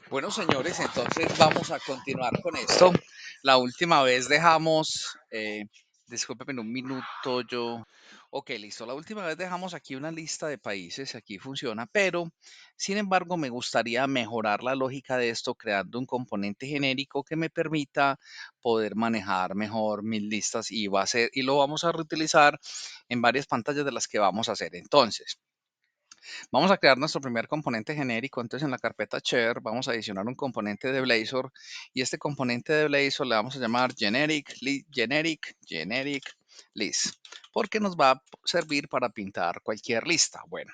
Bueno, señores, entonces vamos a continuar con esto. La última vez dejamos, discúlpenme un minuto, ok, listo. La última vez dejamos aquí una lista de países, aquí funciona, pero sin embargo me gustaría mejorar la lógica de esto creando un componente genérico que me permita poder manejar mejor mis listas y y lo vamos a reutilizar en varias pantallas de las que vamos a hacer. Entonces, vamos a crear nuestro primer componente genérico. Entonces, en la carpeta share vamos a adicionar un componente de Blazor y este componente de Blazor le vamos a llamar generic list, porque nos va a servir para pintar cualquier lista. Bueno,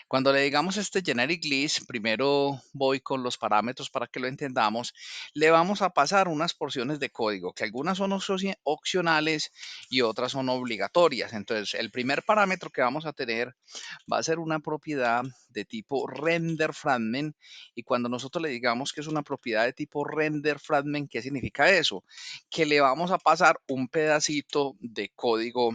cuando le digamos este generic list, primero voy con los parámetros para que lo entendamos. Le vamos a pasar unas porciones de código, que algunas son opcionales y otras son obligatorias. Entonces, el primer parámetro que vamos a tener va a ser una propiedad de tipo render fragment. Y cuando nosotros le digamos que es una propiedad de tipo render fragment, ¿qué significa eso? Que le vamos a pasar un pedacito de código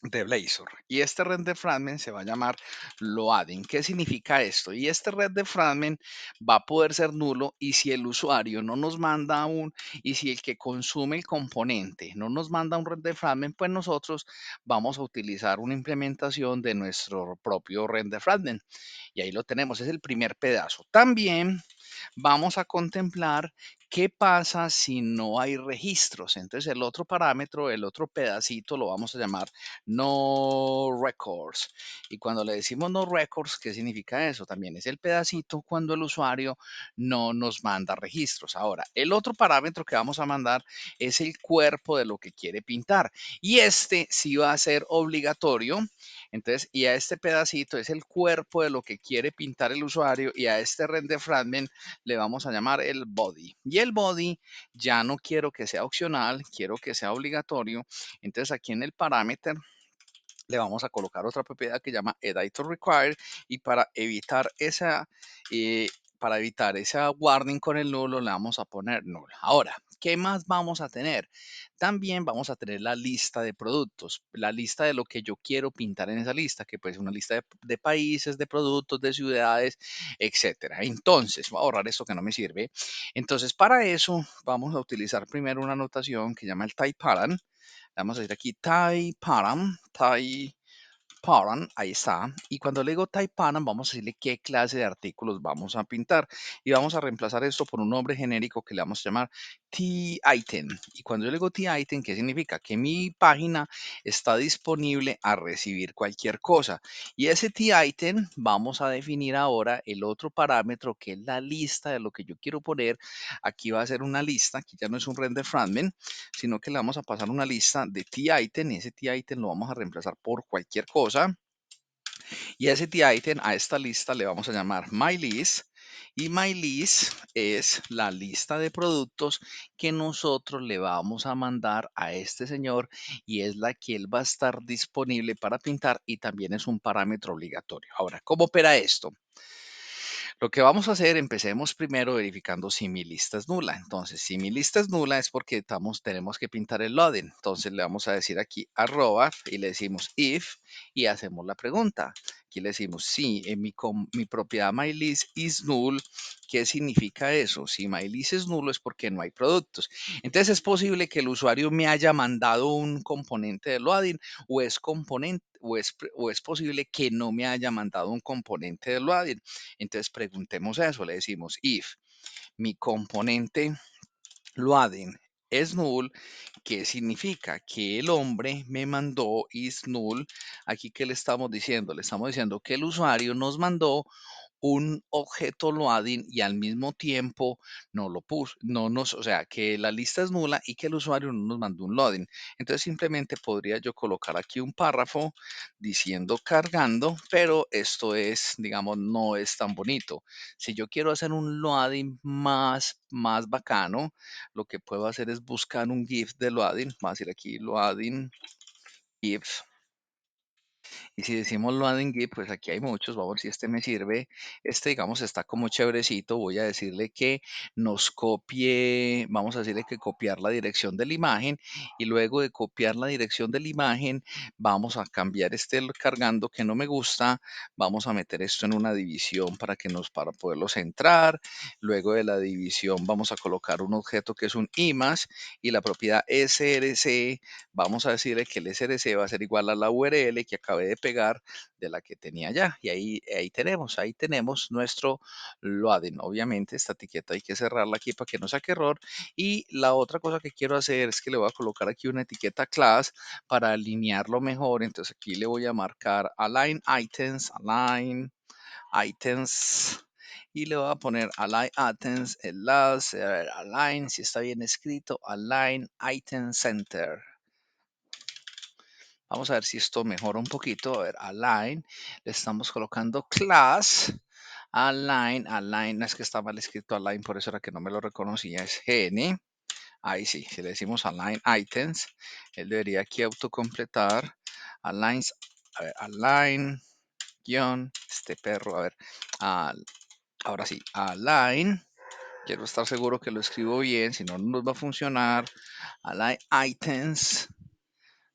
de Blazor. Y este render fragment se va a llamar loading. ¿Qué significa esto? Y este render fragment va a poder ser nulo y si el usuario no nos manda y si el que consume el componente no nos manda un render fragment, pues nosotros vamos a utilizar una implementación de nuestro propio render fragment. Y ahí lo tenemos, es el primer pedazo. También vamos a contemplar qué pasa si no hay registros. Entonces el otro parámetro, el otro pedacito lo vamos a llamar no records. Y cuando le decimos no records, ¿qué significa eso? También es el pedacito cuando el usuario no nos manda registros. Ahora, el otro parámetro que vamos a mandar es el cuerpo de lo que quiere pintar. Y este sí va a ser obligatorio. Entonces, y a este pedacito es el cuerpo de lo que quiere pintar el usuario y a este render fragment le vamos a llamar el body. Y el body ya no quiero que sea opcional, quiero que sea obligatorio. Entonces aquí en el parámetro le vamos a colocar otra propiedad que llama editor required y eh, para evitar esa warning con el nulo le vamos a poner null. Ahora, ¿qué más vamos a tener? También vamos a tener la lista de productos, la lista de lo que yo quiero pintar en esa lista, que puede ser una lista de países, de productos, de ciudades, etcétera. Entonces, voy a ahorrar esto que no me sirve. Entonces, para eso vamos a utilizar primero una notación que llama el type pattern. Vamos a decir aquí type pattern, ahí está. Y cuando le digo type pattern, vamos a decirle qué clase de artículos vamos a pintar. Y vamos a reemplazar esto por un nombre genérico que le vamos a llamar T-item. Y cuando yo le digo T-item, ¿qué significa? Que mi página está disponible a recibir cualquier cosa. Y ese T-item vamos a definir ahora el otro parámetro que es la lista de lo que yo quiero poner. Aquí va a ser una lista, aquí ya no es un render fragment, sino que le vamos a pasar una lista de T-item y ese T-item lo vamos a reemplazar por cualquier cosa. Y a ese T-item, a esta lista le vamos a llamar MyList. Y MyList es la lista de productos que nosotros le vamos a mandar a este señor y es la que él va a estar disponible para pintar y también es un parámetro obligatorio. Ahora, ¿cómo opera esto? Lo que vamos a hacer, empecemos primero verificando si mi lista es nula. Entonces, si mi lista es nula es porque tenemos que pintar el loading. Entonces, le vamos a decir aquí arroba y le decimos if y hacemos la pregunta. Aquí le decimos si en mi propiedad mylist is null. ¿Qué significa eso? Si mylist es nulo es porque no hay productos. Entonces, es posible que el usuario me haya mandado un componente de loading o es posible que no me haya mandado un componente de loading. Entonces preguntemos eso, le decimos if mi componente loading es null, ¿qué significa? Que el hombre me mandó is null. Aquí, ¿qué le estamos diciendo? Le estamos diciendo que el usuario nos mandó un objeto loading y al mismo tiempo no lo puso, o sea, que la lista es nula y que el usuario no nos mandó un loading. Entonces simplemente podría yo colocar aquí un párrafo diciendo cargando, pero esto es, digamos, no es tan bonito. Si yo quiero hacer un loading más bacano, lo que puedo hacer es buscar un GIF de loading. Vamos a decir aquí loading GIF Y si decimos loading GIF, pues aquí hay muchos, vamos a ver si este me sirve. Este, digamos, está como chéverecito. Voy a decirle que nos copie, vamos a decirle que copiar la dirección de la imagen y luego de copiar la dirección de la imagen, vamos a cambiar este cargando que no me gusta. Vamos a meter esto en una división para poderlo centrar. Luego de la división vamos a colocar un objeto que es un image y la propiedad src. Vamos a decirle que el src va a ser igual a la URL que acabé de pegar de la que tenía ya. Y ahí tenemos nuestro loading. Obviamente esta etiqueta hay que cerrarla aquí para que no saque error. Y la otra cosa que quiero hacer es que le voy a colocar aquí una etiqueta class para alinearlo mejor. Entonces aquí le voy a marcar align items, align items. Y le voy a poner align items, el last, align, si está bien escrito, align item center. Vamos a ver si esto mejora un poquito. A ver, align. Le estamos colocando class. Align. No es que está mal escrito align, por eso era que no me lo reconocía. Es GN. Ahí sí, si le decimos align items, él debería aquí autocompletar. Aligns, a ver, align, guión, este perro, a ver. Ahora sí, align. Quiero estar seguro que lo escribo bien, si no, no nos va a funcionar. Align items.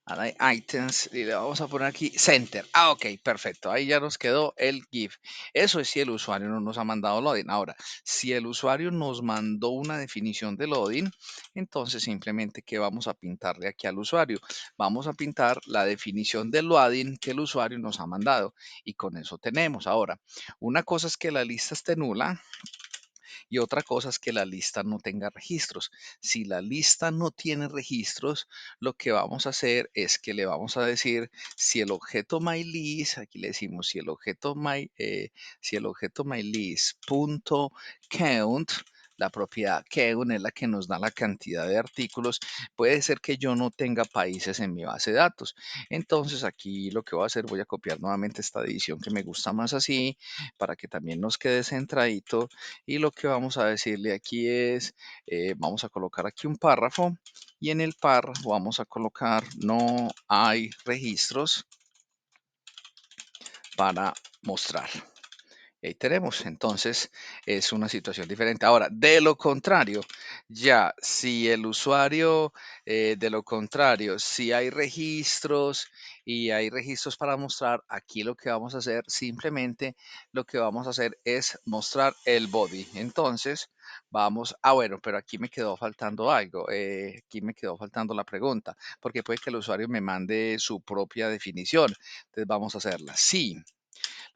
Align items y le vamos a poner aquí center. Ok, perfecto. Ahí ya nos quedó el GIF. Eso es si el usuario no nos ha mandado loading. Ahora, si el usuario nos mandó una definición de loading, entonces simplemente ¿qué vamos a pintarle aquí al usuario? Vamos a pintar la definición de loading que el usuario nos ha mandado y con eso tenemos. Ahora, una cosa es que la lista esté nula y otra cosa es que la lista no tenga registros. Si la lista no tiene registros, lo que vamos a hacer es que le vamos a decir si el objeto mylist, aquí le decimos si el objeto mylist.count, la propiedad count es la que nos da la cantidad de artículos. Puede ser que yo no tenga países en mi base de datos. Entonces aquí lo que voy a hacer, voy a copiar nuevamente esta división que me gusta más así, para que también nos quede centradito. Y lo que vamos a decirle aquí es, vamos a colocar aquí un párrafo y en el párrafo vamos a colocar no hay registros para mostrar. Y ahí tenemos, entonces es una situación diferente. Ahora, de lo contrario, ya si el usuario, de lo contrario, si hay registros y hay registros para mostrar, aquí lo que vamos a hacer, simplemente lo que vamos a hacer es mostrar el body. Entonces, bueno, pero aquí me quedó faltando algo, aquí me quedó faltando la pregunta, porque puede que el usuario me mande su propia definición. Entonces, vamos a hacerla. Sí,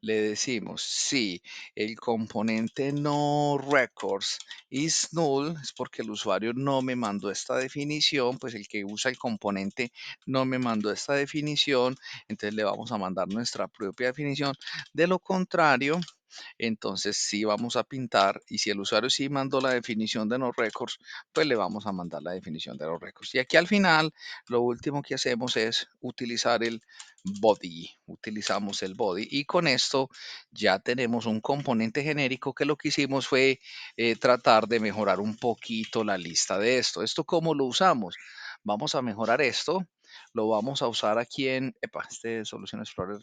le decimos si el componente no records is null, es porque el usuario no me mandó esta definición, pues el que usa el componente no me mandó esta definición, entonces le vamos a mandar nuestra propia definición. De lo contrario, entonces sí vamos a pintar y si el usuario sí mandó la definición de no records, pues le vamos a mandar la definición de los records. Y aquí al final, lo último que hacemos es utilizar el body. Utilizamos el body y con esto ya tenemos un componente genérico que lo que hicimos fue tratar de mejorar un poquito la lista de esto. ¿Esto cómo lo usamos? Vamos a mejorar esto. Lo vamos a usar aquí este Solution Explorer,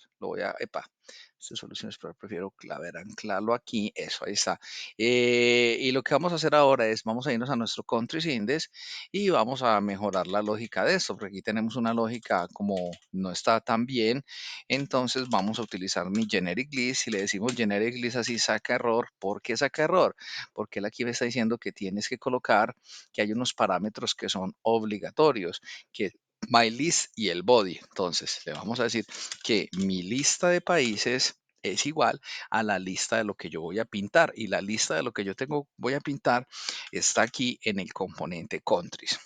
este Solution Explorer prefiero anclarlo aquí, eso, ahí está. Y lo que vamos a hacer ahora es, vamos a irnos a nuestro Countries Index y vamos a mejorar la lógica de esto, porque aquí tenemos una lógica como no está tan bien, entonces vamos a utilizar mi Generic List, si le decimos Generic List así saca error. ¿Por qué saca error? Porque él aquí me está diciendo que tienes que colocar que hay unos parámetros que son obligatorios, que my list y el body. Entonces, le vamos a decir que mi lista de países es igual a la lista de lo que yo voy a pintar y la lista de lo que yo voy a pintar está aquí en el componente countries.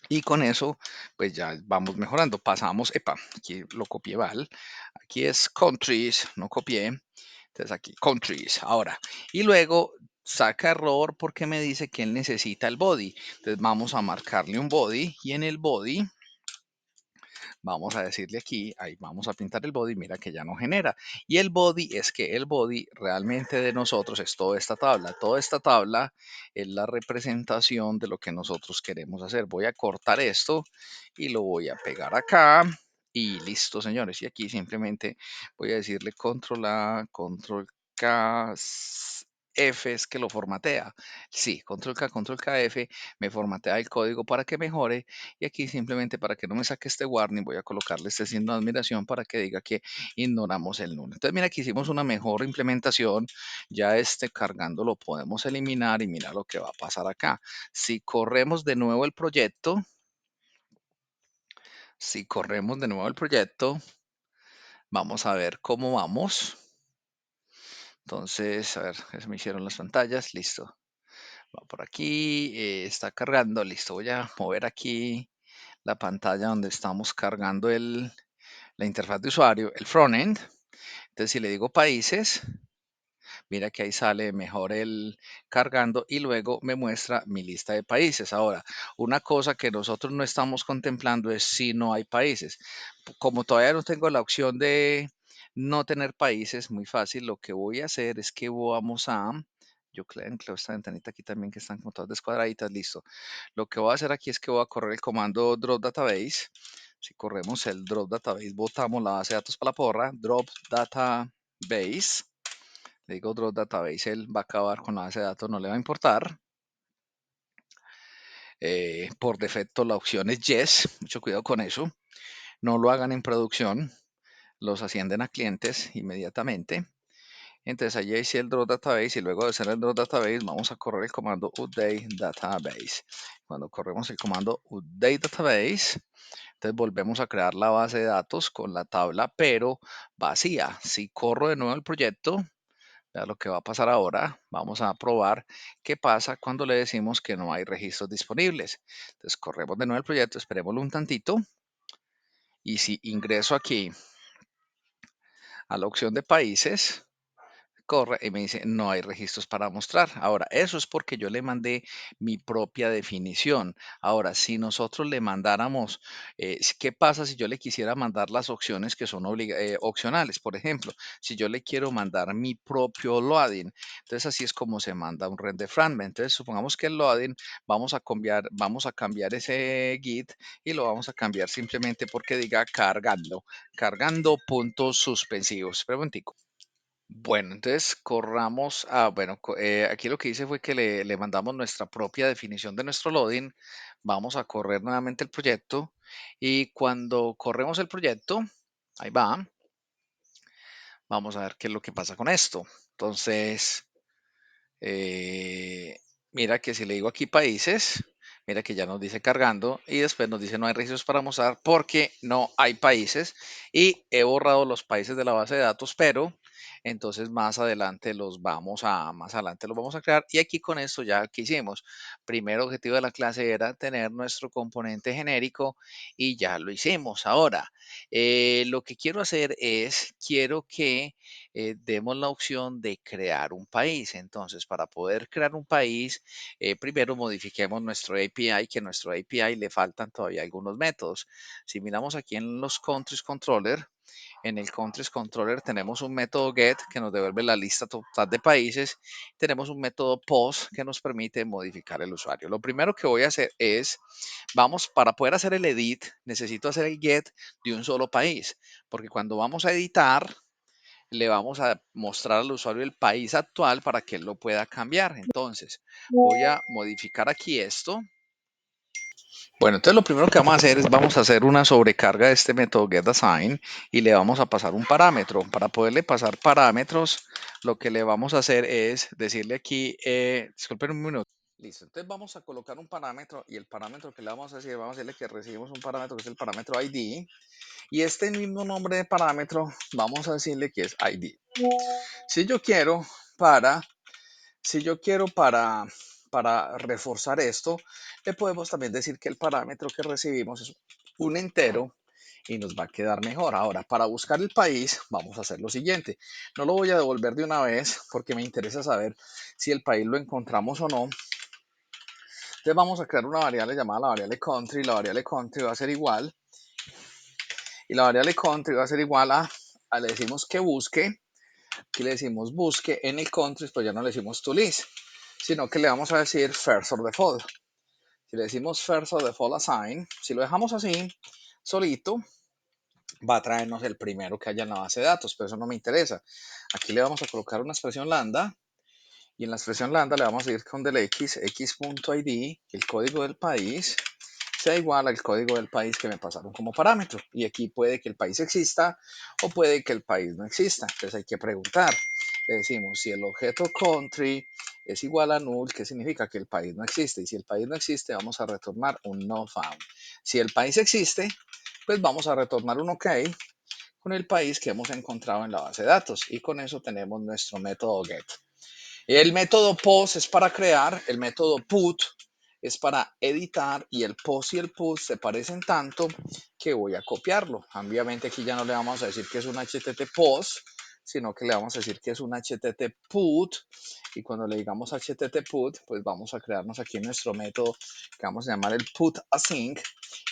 Y con eso, pues ya vamos mejorando. Pasamos, aquí lo copié mal. Aquí es countries, no copié. Entonces aquí countries. Ahora, y luego saca error porque me dice que él necesita el body. Entonces vamos a marcarle un body y en el body vamos a decirle aquí, ahí vamos a pintar el body, mira que ya no genera. Y el body es que el body realmente de nosotros es toda esta tabla. Toda esta tabla es la representación de lo que nosotros queremos hacer. Voy a cortar esto y lo voy a pegar acá. Y listo, señores. Y aquí simplemente voy a decirle control A, control K, F es que lo formatea. Sí, control K, F me formatea el código para que mejore. Y aquí simplemente para que no me saque este warning, voy a colocarle este signo de admiración para que diga que ignoramos el nulo. Entonces, mira, aquí hicimos una mejor implementación. Ya este cargando lo podemos eliminar y mira lo que va a pasar acá. Si corremos de nuevo el proyecto, si corremos de nuevo el proyecto, vamos a ver cómo vamos. Entonces, a ver, se me hicieron las pantallas, listo. Va por aquí, está cargando, listo. Voy a mover aquí la pantalla donde estamos cargando la interfaz de usuario, el frontend. Entonces, si le digo países, mira que ahí sale mejor el cargando y luego me muestra mi lista de países. Ahora, una cosa que nosotros no estamos contemplando es si no hay países. Como todavía no tengo la opción de no tener países, muy fácil, lo que voy a hacer es que vamos a, yo enclavo esta ventanita aquí también que están como todas descuadraditas, listo. Lo que voy a hacer aquí es que voy a correr el comando drop database. Si corremos el drop database, botamos la base de datos para la porra, drop database. Le digo drop database, él va a acabar con la base de datos, no le va a importar. Por defecto la opción es yes, mucho cuidado con eso. No lo hagan en producción, los ascienden a clientes inmediatamente. Entonces allí hice el drop database y luego de hacer el drop database vamos a correr el comando update database. Cuando corremos el comando update database, entonces volvemos a crear la base de datos con la tabla, pero vacía. Si corro de nuevo el proyecto, vea lo que va a pasar ahora. Vamos a probar qué pasa cuando le decimos que no hay registros disponibles. Entonces corremos de nuevo el proyecto, esperémoslo un tantito. Y si ingreso aquí a la opción de países, corre y me dice no hay registros para mostrar. Ahora, eso es porque yo le mandé mi propia definición. Ahora, si nosotros le mandáramos, ¿qué pasa si yo le quisiera mandar las opciones que son opcionales? Por ejemplo, si yo le quiero mandar mi propio loading, entonces así es como se manda un render fragment. Entonces, supongamos que el loading vamos a cambiar ese git y lo vamos a cambiar simplemente porque diga cargando puntos suspensivos. Espera un momentico. Bueno, entonces corramos bueno, aquí lo que hice fue que le mandamos nuestra propia definición de nuestro loading. Vamos a correr nuevamente el proyecto y cuando corremos el proyecto, ahí va, vamos a ver qué es lo que pasa con esto. Entonces, eh, mira que si le digo aquí países, mira que ya nos dice cargando y después nos dice no hay registros para mostrar porque no hay países y he borrado los países de la base de datos, pero entonces más adelante los vamos a crear y aquí con esto ya que hicimos. Primer objetivo de la clase era tener nuestro componente genérico y ya lo hicimos. Ahora, lo que quiero hacer es, quiero que demos la opción de crear un país. Entonces, para poder crear un país, primero modifiquemos nuestro API, que a nuestro API le faltan todavía algunos métodos. Si miramos aquí en los countries controller, en el countries controller tenemos un método get que nos devuelve la lista total de países. Tenemos un método post que nos permite modificar el usuario. Lo primero que voy a hacer es, para poder hacer el edit, necesito hacer el get de un solo país, porque cuando vamos a editar, le vamos a mostrar al usuario el país actual para que él lo pueda cambiar. Entonces, voy a modificar aquí esto. Bueno, entonces lo primero que vamos a hacer es vamos a hacer una sobrecarga de este método getAssign y le vamos a pasar un parámetro. Para poderle pasar parámetros, lo que le vamos a hacer es decirle aquí, disculpen un minuto. Listo, entonces vamos a colocar un parámetro y el parámetro que le vamos a decir, vamos a decirle que recibimos un parámetro que es el parámetro ID y este mismo nombre de parámetro vamos a decirle que es ID. Si yo quiero para, si yo quiero para reforzar esto, le podemos también decir que el parámetro que recibimos es un entero y nos va a quedar mejor. Ahora, para buscar el país, vamos a hacer lo siguiente. No lo voy a devolver de una vez porque me interesa saber si el país lo encontramos o no. Entonces vamos a crear una variable llamada la variable country. La variable country va a ser igual. Y la variable country va a ser igual le decimos que busque. Aquí le decimos busque en el country, pues ya no le decimos to list, sino que le vamos a decir first or default. Si le decimos first or default assign, si lo dejamos así, solito, va a traernos el primero que haya en la base de datos, pero eso no me interesa. Aquí le vamos a colocar una expresión lambda y en la expresión lambda le vamos a ir con del x.id, el código del país, sea igual al código del país que me pasaron como parámetro. Y aquí puede que el país exista o puede que el país no exista. Entonces hay que preguntar. Le decimos, si el objeto country es igual a null, ¿qué significa? Que el país no existe. Y si el país no existe, vamos a retornar un not found. Si el país existe, pues vamos a retornar un OK con el país que hemos encontrado en la base de datos. Y con eso tenemos nuestro método get. El método post es para crear, el método put es para editar y el post y el put se parecen tanto que voy a copiarlo. Obviamente aquí ya no le vamos a decir que es un HTTP post, sino que le vamos a decir que es un HTTP put y cuando le digamos HTTP put, pues vamos a crearnos aquí nuestro método que vamos a llamar el put async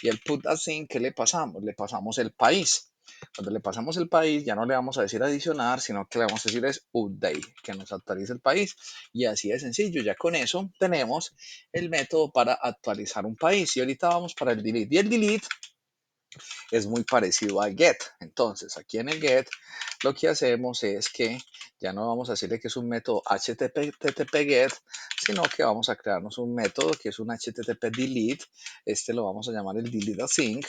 y el put async, ¿qué le pasamos? Le pasamos el país. Cuando le pasamos el país, ya no le vamos a decir adicionar, sino que le vamos a decir es update, que nos actualice el país. Y así de sencillo, ya con eso tenemos el método para actualizar un país. Y ahorita vamos para el delete. Y el delete es muy parecido al get. Entonces, aquí en el get, lo que hacemos es que ya no vamos a decirle que es un método HTTP get, sino que vamos a crearnos un método que es un HTTP delete. Este lo vamos a llamar el delete async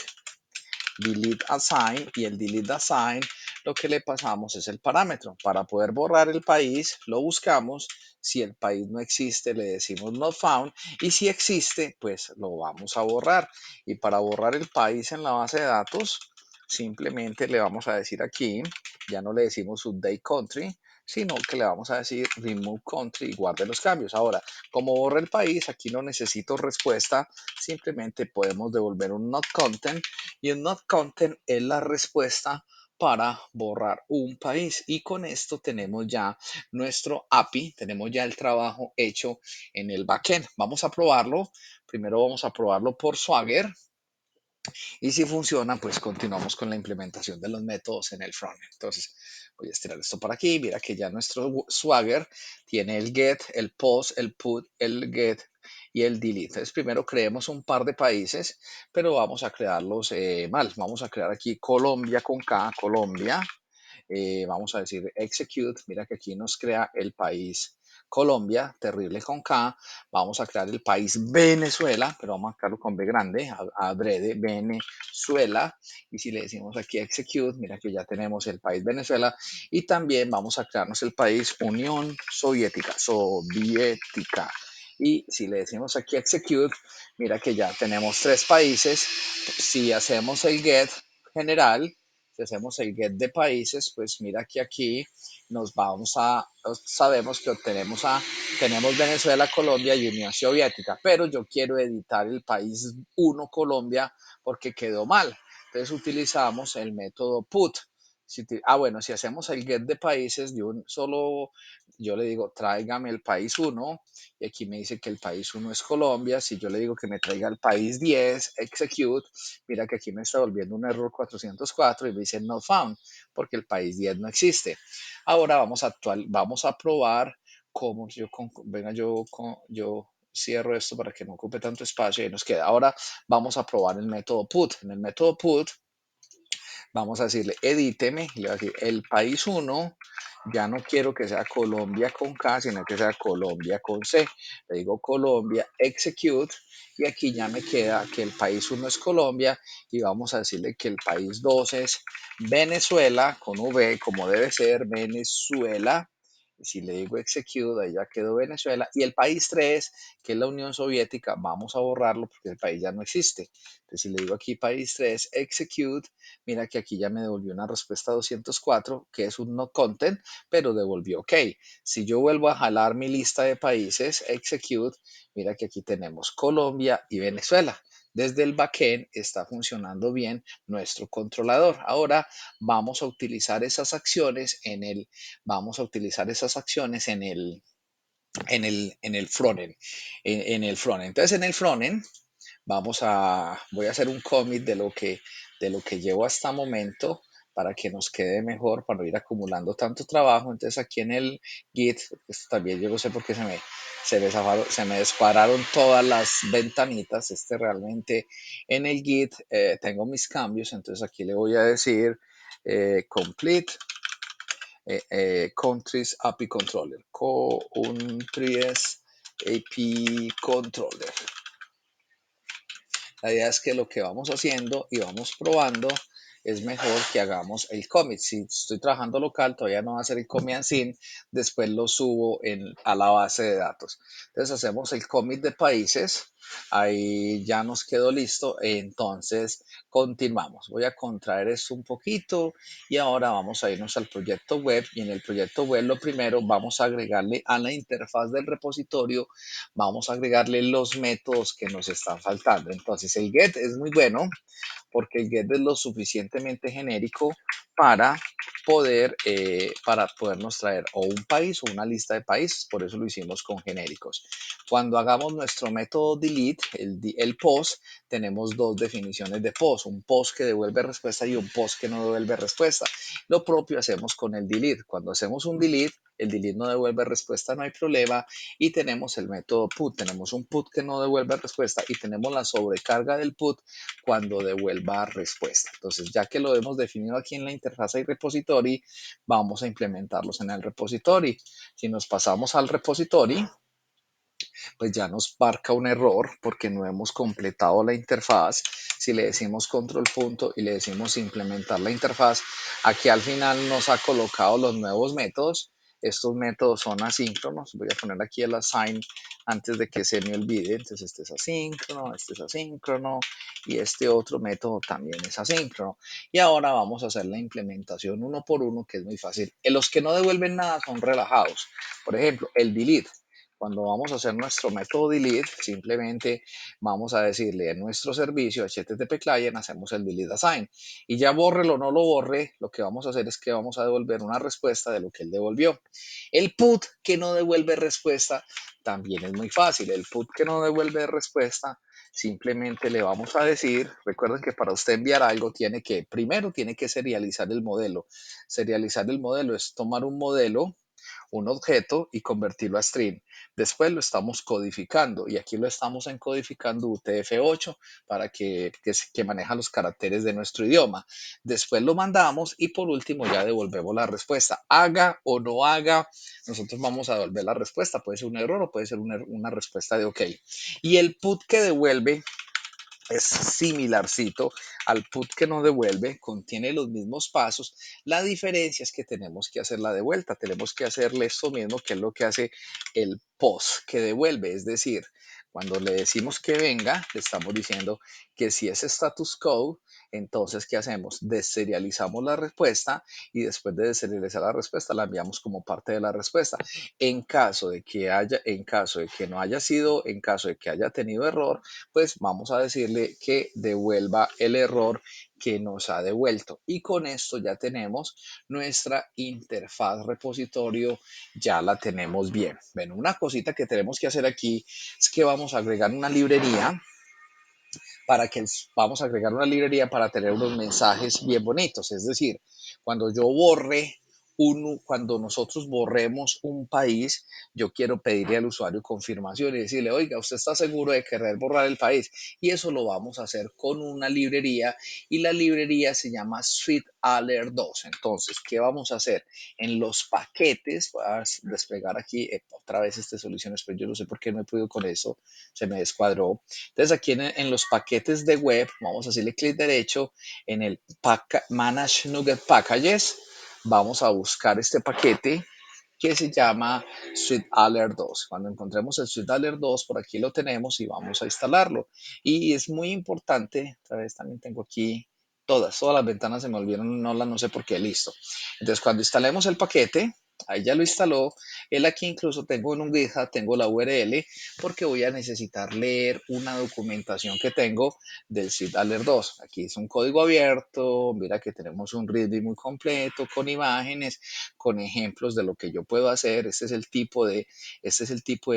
delete assign y el delete assign lo que le pasamos es el parámetro. Para poder borrar el país lo buscamos. Si el país no existe le decimos not found y si existe pues lo vamos a borrar. Y para borrar el país en la base de datos simplemente le vamos a decir aquí, ya no le decimos update country, sino que le vamos a decir remove country y guarde los cambios. Ahora, como borra el país, aquí no necesito respuesta, simplemente podemos devolver un not content y un not content es la respuesta para borrar un país. Y con esto tenemos ya nuestro API, tenemos ya el trabajo hecho en el backend. Vamos a probarlo. Primero vamos a probarlo por Swagger. Y si funciona, pues continuamos con la implementación de los métodos en el frontend. Entonces, voy a estirar esto para aquí. Mira que ya nuestro Swagger tiene el get, el post, el put, el get y el delete. Entonces, primero creemos un par de países, pero vamos a crearlos mal. Vamos a crear aquí Colombia con K, Colombia. Vamos a decir execute, mira que aquí nos crea el país Colombia, terrible con K, vamos a crear el país Venezuela, pero vamos a crearlo con B grande, adrede, Venezuela, y si le decimos aquí execute, mira que ya tenemos el país Venezuela, y también vamos a crearnos el país Unión Soviética, y si le decimos aquí execute, mira que ya tenemos tres países, si hacemos el get general, si hacemos el get de países, pues mira que aquí nos vamos a, sabemos que tenemos Venezuela, Colombia y Unión Soviética, pero yo quiero editar el país 1 Colombia porque quedó mal. Entonces utilizamos el método put. Bueno, si hacemos el get de países de un solo, yo le digo, tráigame el país 1 y aquí me dice que el país 1 es Colombia. Si yo le digo que me traiga el país 10, execute, mira que aquí me está volviendo un error 404 y me dice no found porque el país 10 no existe. Ahora vamos a probar cómo venga, yo cierro esto para que no ocupe tanto espacio y nos queda. Ahora vamos a probar el método put. En el método put vamos a decirle edíteme y le voy a decir el país 1 ya no quiero que sea Colombia con K, sino que sea Colombia con C. Le digo Colombia, execute, y aquí ya me queda que el país 1 es Colombia, y vamos a decirle que el país 2 es Venezuela, con V, como debe ser, Venezuela. Y si le digo execute, ahí ya quedó Venezuela. Y el país 3, que es la Unión Soviética, vamos a borrarlo porque el país ya no existe. Entonces, si le digo aquí país 3, execute, mira que aquí ya me devolvió una respuesta 204, que es un no content, pero devolvió OK. Si yo vuelvo a jalar mi lista de países, execute, mira que aquí tenemos Colombia y Venezuela. Desde el backend está funcionando bien nuestro controlador. Ahora vamos a utilizar esas acciones vamos a utilizar esas acciones en el frontend. En el frontend. Entonces, en el frontend, voy a hacer un commit de lo que llevo hasta el momento para que nos quede mejor, para no ir acumulando tanto trabajo. Entonces aquí en el Git, esto también yo no sé por qué se me descuadraron todas las ventanitas. Realmente en el Git tengo mis cambios, entonces aquí le voy a decir complete countries API controller, countries API controller. La idea es que lo que vamos haciendo y vamos probando es mejor que hagamos el commit. Si estoy trabajando local, todavía no va a hacer el commit and sin, después lo subo a la base de datos. Entonces hacemos el commit de países, ahí ya nos quedó listo, entonces continuamos. Voy a contraer esto un poquito y ahora vamos a irnos al proyecto web y en el proyecto web lo primero vamos a agregarle a la interfaz del repositorio, vamos a agregarle los métodos que nos están faltando. Entonces el get es muy bueno porque el get es lo suficientemente genérico para para podernos traer o un país o una lista de países, por eso lo hicimos con genéricos. Cuando hagamos nuestro método delete, el post, tenemos dos definiciones de post, un post que devuelve respuesta y un post que no devuelve respuesta. Lo propio hacemos con el delete. Cuando hacemos un delete, el delete no devuelve respuesta, no hay problema, y tenemos el método put, tenemos un put que no devuelve respuesta y tenemos la sobrecarga del put cuando devuelva respuesta. Entonces, ya que lo hemos definido aquí en la interfaz y repository, vamos a implementarlos en el repository. Si nos pasamos al repository, pues ya nos marca un error porque no hemos completado la interfaz. Si le decimos control punto y le decimos implementar la interfaz, aquí al final nos ha colocado los nuevos métodos. Estos métodos son asíncronos. Voy a poner aquí el assign antes de que se me olvide. Entonces este es asíncrono y este otro método también es asíncrono. Y ahora vamos a hacer la implementación uno por uno, que es muy fácil. Los que no devuelven nada son relajados. Por ejemplo, el delete. Cuando vamos a hacer nuestro método delete, simplemente vamos a decirle en nuestro servicio HTTP client, hacemos el delete assign. Y ya bórrelo o no lo borre, lo que vamos a hacer es que vamos a devolver una respuesta de lo que él devolvió. El put que no devuelve respuesta también es muy fácil. El put que no devuelve respuesta, simplemente le vamos a decir, recuerden que para usted enviar algo primero tiene que serializar el modelo. Serializar el modelo es tomar un objeto y convertirlo a string. Después lo estamos codificando y aquí lo estamos encodificando UTF-8 para que maneja los caracteres de nuestro idioma. Después lo mandamos y por último ya devolvemos la respuesta. Haga o no haga, nosotros vamos a devolver la respuesta. Puede ser un error o puede ser una respuesta de OK. Y el put que devuelve es similarcito al put que nos devuelve, contiene los mismos pasos. La diferencia es que tenemos que hacerla de vuelta, tenemos que hacerle esto mismo que es lo que hace el post que devuelve, es decir, cuando le decimos que venga, le estamos diciendo que si es status code, entonces ¿qué hacemos? Deserializamos la respuesta y después de deserializar la respuesta la enviamos como parte de la respuesta. En caso de que no haya sido, en caso de que haya tenido error, pues vamos a decirle que devuelva el error que nos ha devuelto. Y con esto ya tenemos nuestra interfaz repositorio, ya la tenemos bien. Bueno, una cosita que tenemos que hacer aquí es que vamos a agregar una librería vamos a agregar una librería para tener unos mensajes bien bonitos. Es decir, cuando yo cuando nosotros borremos un país, yo quiero pedirle al usuario confirmación y decirle, oiga, ¿usted está seguro de querer borrar el país? Y eso lo vamos a hacer con una librería y la librería se llama Sweet Alert 2. Entonces, ¿qué vamos a hacer? En los paquetes, voy a desplegar aquí otra vez estas soluciones, pero yo no sé por qué no he podido con eso, se me descuadró. Entonces aquí en los paquetes de web, vamos a hacerle clic derecho en el Manage Nugget Packages, vamos a buscar este paquete que se llama Sweet Alert 2. Cuando encontremos el Sweet Alert 2, por aquí lo tenemos y vamos a instalarlo. Y es muy importante, otra vez también tengo aquí todas las ventanas se me olvidaron, no sé por qué, listo. Entonces cuando instalemos el paquete, ahí ya lo instaló, él aquí incluso tengo en un GitHub, tengo la URL, porque voy a necesitar leer una documentación que tengo del Seed Alert 2. Aquí es un código abierto, mira que tenemos un README muy completo, con imágenes, con ejemplos de lo que yo puedo hacer. Este es el tipo de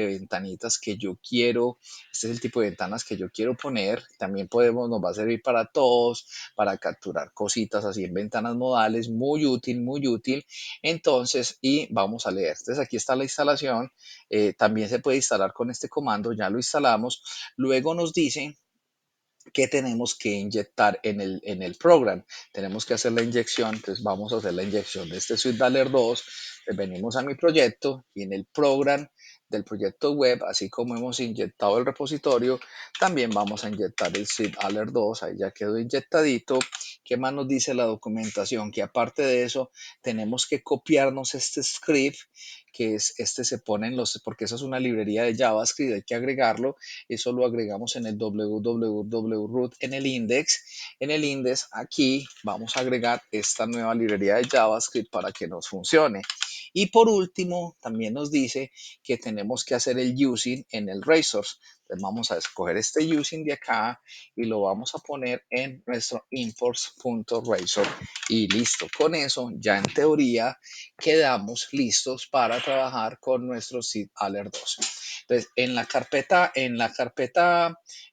ventanitas que yo quiero, este es el tipo de ventanas que yo quiero poner. También nos va a servir para todos, para capturar cositas así en ventanas modales, muy útil, muy útil. Entonces, y vamos a leer. Entonces aquí está la instalación. También se puede instalar con este comando, ya lo instalamos. Luego nos dice que tenemos que inyectar en el program. Tenemos que hacer la inyección, entonces vamos a hacer la inyección de este SweetBaller 2. Venimos a mi proyecto y en el program del proyecto web, así como hemos inyectado el repositorio, también vamos a inyectar el SweetBaller 2. Ahí ya quedó inyectadito. ¿Qué más nos dice la documentación? Que aparte de eso, tenemos que copiarnos este script, que es este se pone en los, porque esa es una librería de JavaScript, hay que agregarlo. Eso lo agregamos en el www.root en el index. En el index aquí vamos a agregar esta nueva librería de JavaScript para que nos funcione. Y por último, también nos dice que tenemos que hacer el using en el resource. Entonces vamos a escoger este using de acá y lo vamos a poner en nuestro imports.razor y listo. Con eso ya en teoría quedamos listos para trabajar con nuestro Seed Alert 2. Entonces,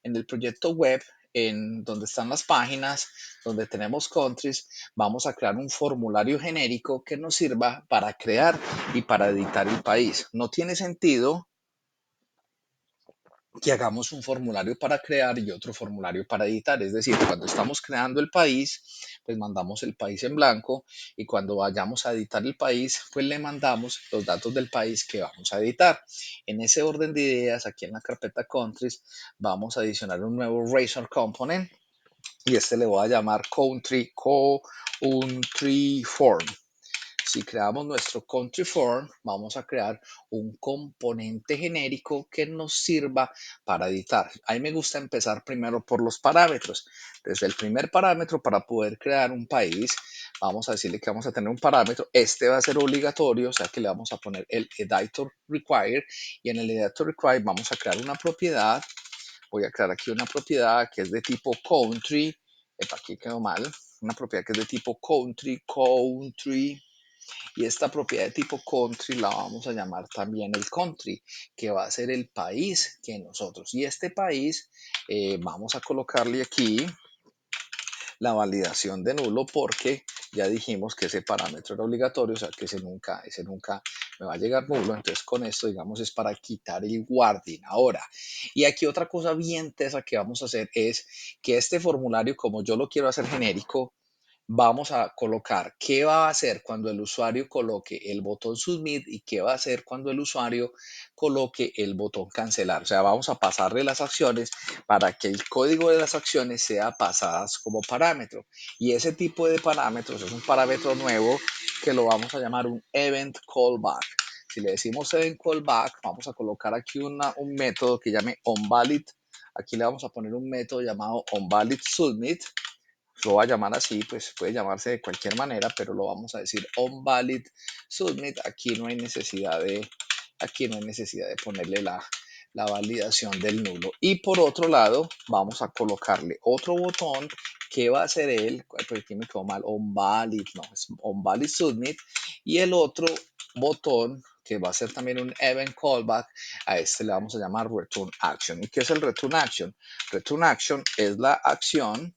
en el proyecto web, en donde están las páginas, donde tenemos countries, vamos a crear un formulario genérico que nos sirva para crear y para editar el país. No tiene sentido que hagamos un formulario para crear y otro formulario para editar. Es decir, cuando estamos creando el país, pues mandamos el país en blanco y cuando vayamos a editar el país, pues le mandamos los datos del país que vamos a editar. En ese orden de ideas, aquí en la carpeta countries, vamos a adicionar un nuevo razor component y este le voy a llamar country form. Si creamos nuestro country form, vamos a crear un componente genérico que nos sirva para editar. A mí me gusta empezar primero por los parámetros. Desde el primer parámetro, para poder crear un país, vamos a decirle que vamos a tener un parámetro. Este va a ser obligatorio, o sea que le vamos a poner el editor require y en el editor require vamos a crear una propiedad. Voy a crear aquí una propiedad que es de tipo country. Aquí quedó mal. Una propiedad que es de tipo country, y esta propiedad de tipo country la vamos a llamar también el country, que va a ser el país que nosotros. Y este país vamos a colocarle aquí la validación de nulo porque ya dijimos que ese parámetro era obligatorio, o sea que ese nunca me va a llegar nulo. Entonces con esto, digamos, es para quitar el guarding. Ahora, y aquí otra cosa bien tesa que vamos a hacer es que este formulario, como yo lo quiero hacer genérico, vamos a colocar qué va a hacer cuando el usuario coloque el botón submit y qué va a hacer cuando el usuario coloque el botón cancelar. O sea, vamos a pasarle las acciones para que el código de las acciones sea pasadas como parámetro. Y ese tipo de parámetros es un parámetro nuevo que lo vamos a llamar un event callback. Si le decimos event callback, vamos a colocar aquí un método que llame onValid. Aquí le vamos a poner un método llamado onValidSubmit. Lo va a llamar así, pues puede llamarse de cualquier manera, pero lo vamos a decir onValid submit. Aquí no hay necesidad de ponerle la validación del nulo. Y por otro lado, vamos a colocarle otro botón que va a ser pues aquí me quedó mal, onValid, no, es onValid submit. Y el otro botón que va a ser también un event callback, a este le vamos a llamar return action. ¿Y qué es el return action? Return action es la acción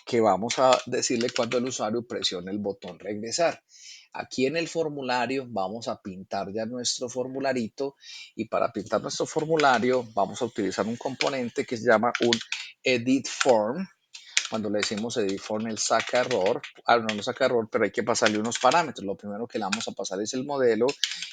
que vamos a decirle cuando el usuario presione el botón regresar. Aquí en el formulario vamos a pintar ya nuestro formularito y para pintar nuestro formulario vamos a utilizar un componente que se llama un edit form. Cuando le decimos edit form, él saca error. No saca error, pero hay que pasarle unos parámetros. Lo primero que le vamos a pasar es el modelo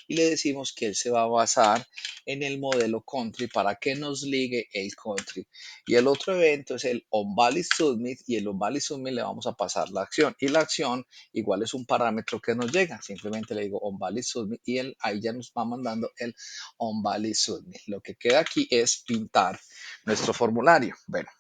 y le decimos que él se va a basar en el modelo country para que nos ligue el country. Y el otro evento es el onValidSubmit y el onValidSubmit le vamos a pasar la acción. Y la acción igual es un parámetro que nos llega. Simplemente le digo onValidSubmit y él ahí ya nos va mandando el onValidSubmit. Lo que queda aquí es pintar nuestro formulario. Bueno,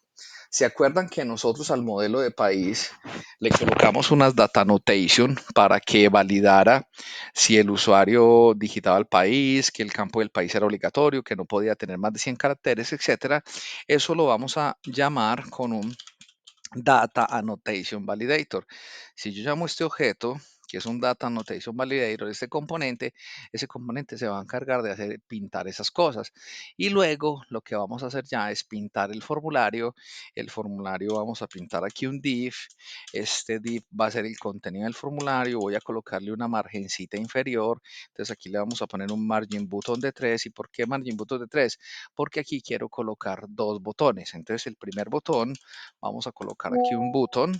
¿se acuerdan que nosotros al modelo de país le colocamos unas data annotation para que validara si el usuario digitaba el país, que el campo del país era obligatorio, que no podía tener más de 100 caracteres, etcétera? Eso lo vamos a llamar con un Data Annotation Validator. Si yo llamo este objeto que es un Data Annotation Validator, ese componente se va a encargar de pintar esas cosas. Y luego lo que vamos a hacer ya es pintar el formulario. El formulario vamos a pintar aquí un div. Este div va a ser el contenido del formulario. Voy a colocarle una margencita inferior. Entonces aquí le vamos a poner un margin button de 3. ¿Y por qué margin button de 3? Porque aquí quiero colocar dos botones. Entonces el primer botón, vamos a colocar aquí un botón.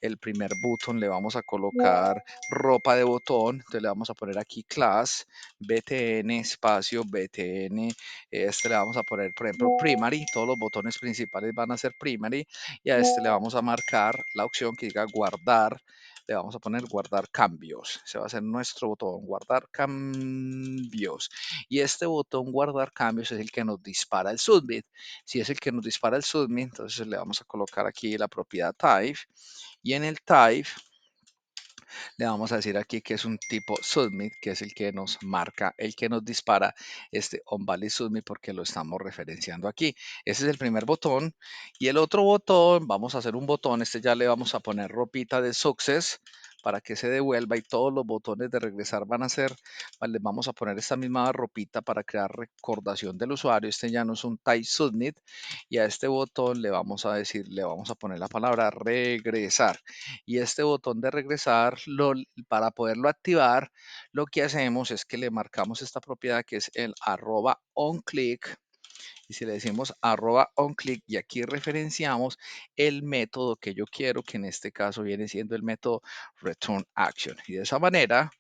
El primer botón le vamos a colocar ropa de botón. Entonces le vamos a poner aquí class btn espacio btn. Este le vamos a poner, por ejemplo, primary. Todos los botones principales van a ser primary. Y a este le vamos a marcar la opción que diga guardar. Le vamos a poner guardar cambios. Se va a hacer nuestro botón guardar cambios. Y este botón guardar cambios es el que nos dispara el submit. Si es el que nos dispara el submit, entonces le vamos a colocar aquí la propiedad type. Y en el type le vamos a decir aquí que es un tipo submit, que es el que nos marca, el que nos dispara este onValid submit porque lo estamos referenciando aquí. Ese es el primer botón. Y el otro botón, vamos a hacer un botón, este ya le vamos a poner ropita de success para que se devuelva y todos los botones de regresar van a ser, le vamos a poner esta misma ropita para crear recordación del usuario. Este ya no es un type submit y a este botón le vamos a decir, le vamos a poner la palabra regresar. Y este botón de regresar, para poderlo activar, lo que hacemos es que le marcamos esta propiedad que es el @onClick. Y si le decimos @onClick y aquí referenciamos el método que yo quiero, que en este caso viene siendo el método return action. Y de esa manera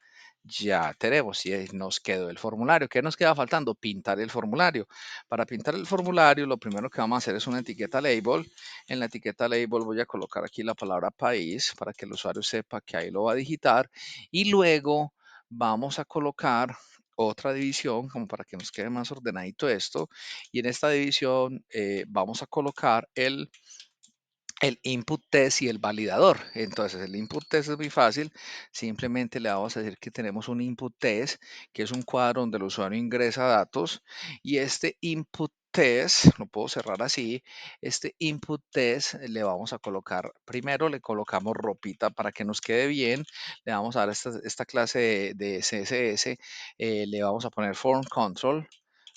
ya tenemos y ahí nos quedó el formulario. ¿Qué nos queda faltando? Pintar el formulario. Para pintar el formulario, lo primero que vamos a hacer es una etiqueta label. En la etiqueta label voy a colocar aquí la palabra país para que el usuario sepa que ahí lo va a digitar. Y luego vamos a colocar otra división como para que nos quede más ordenadito esto. Y en esta división vamos a colocar el input test y el validador. Entonces, el input test es muy fácil. Simplemente le vamos a decir que tenemos un input test, que es un cuadro donde el usuario ingresa datos. Y este input test, lo puedo cerrar así, este input test le vamos a colocar, primero le colocamos ropita para que nos quede bien. Le vamos a dar esta clase de CSS. Le vamos a poner form control.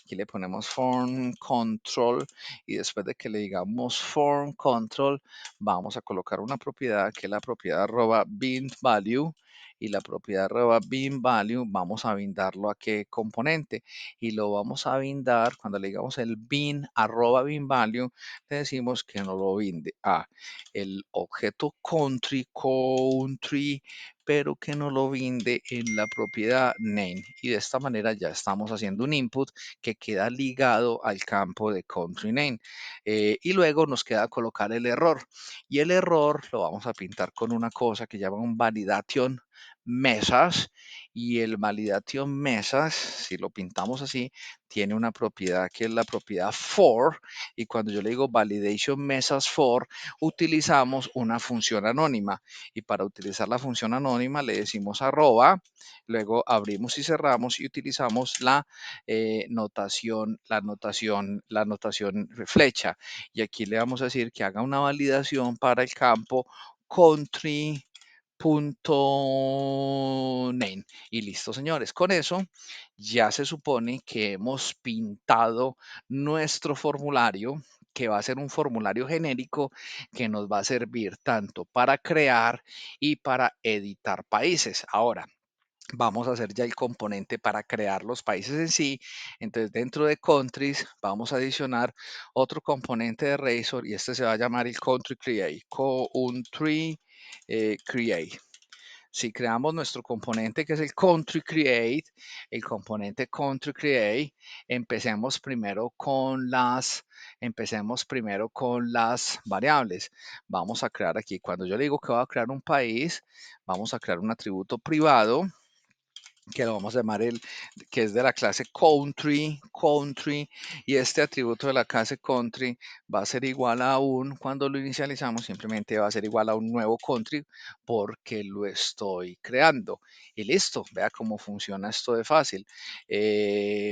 Aquí le ponemos form control y después de que le digamos form control, vamos a colocar una propiedad que es la propiedad bin value y la propiedad bin value vamos a bindarlo a qué componente y lo vamos a bindar cuando le digamos el bin bin value le decimos que no lo binde a el objeto country pero que no lo binde en la propiedad name y de esta manera ya estamos haciendo un input que queda ligado al campo de country name. Y luego nos queda colocar el error. Y el error lo vamos a pintar con una cosa que llama un validation mesas. Y el validation mesas, si lo pintamos así, tiene una propiedad que es la propiedad for. Y cuando yo le digo validation mesas for, utilizamos una función anónima. Y para utilizar la función anónima le decimos arroba, luego abrimos y cerramos y utilizamos la notación flecha. Y aquí le vamos a decir que haga una validación para el campo country.name. Y listo, señores. Con eso ya se supone que hemos pintado nuestro formulario que va a ser un formulario genérico que nos va a servir tanto para crear y para editar países. Ahora, vamos a hacer ya el componente para crear los países en sí. Entonces, dentro de countries, vamos a adicionar otro componente de Razor y este se va a llamar el country create. Country create. Si creamos nuestro componente que es el country create, el componente country create, empecemos primero con las variables. Vamos a crear aquí, cuando yo le digo que voy a crear un país, vamos a crear un atributo privado que lo vamos a llamar que es de la clase country, y este atributo de la clase country va a ser igual a un, cuando lo inicializamos, simplemente va a ser igual a un nuevo country porque lo estoy creando. Y listo, vea cómo funciona esto de fácil.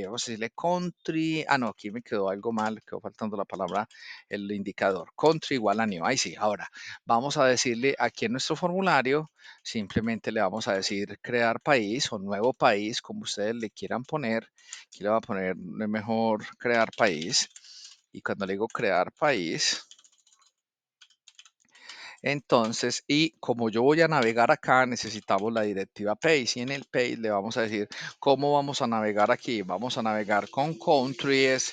Vamos a decirle country, no, aquí me quedó algo mal, quedó faltando la palabra, el indicador, country igual a new. Ahí sí, ahora vamos a decirle aquí en nuestro formulario. Simplemente le vamos a decir crear país o nuevo país, como ustedes le quieran poner. Aquí le voy a poner mejor crear país. Y cuando le digo crear país, entonces, y como yo voy a navegar acá, necesitamos la directiva Page. Y en el Page le vamos a decir cómo vamos a navegar aquí. Vamos a navegar con countries.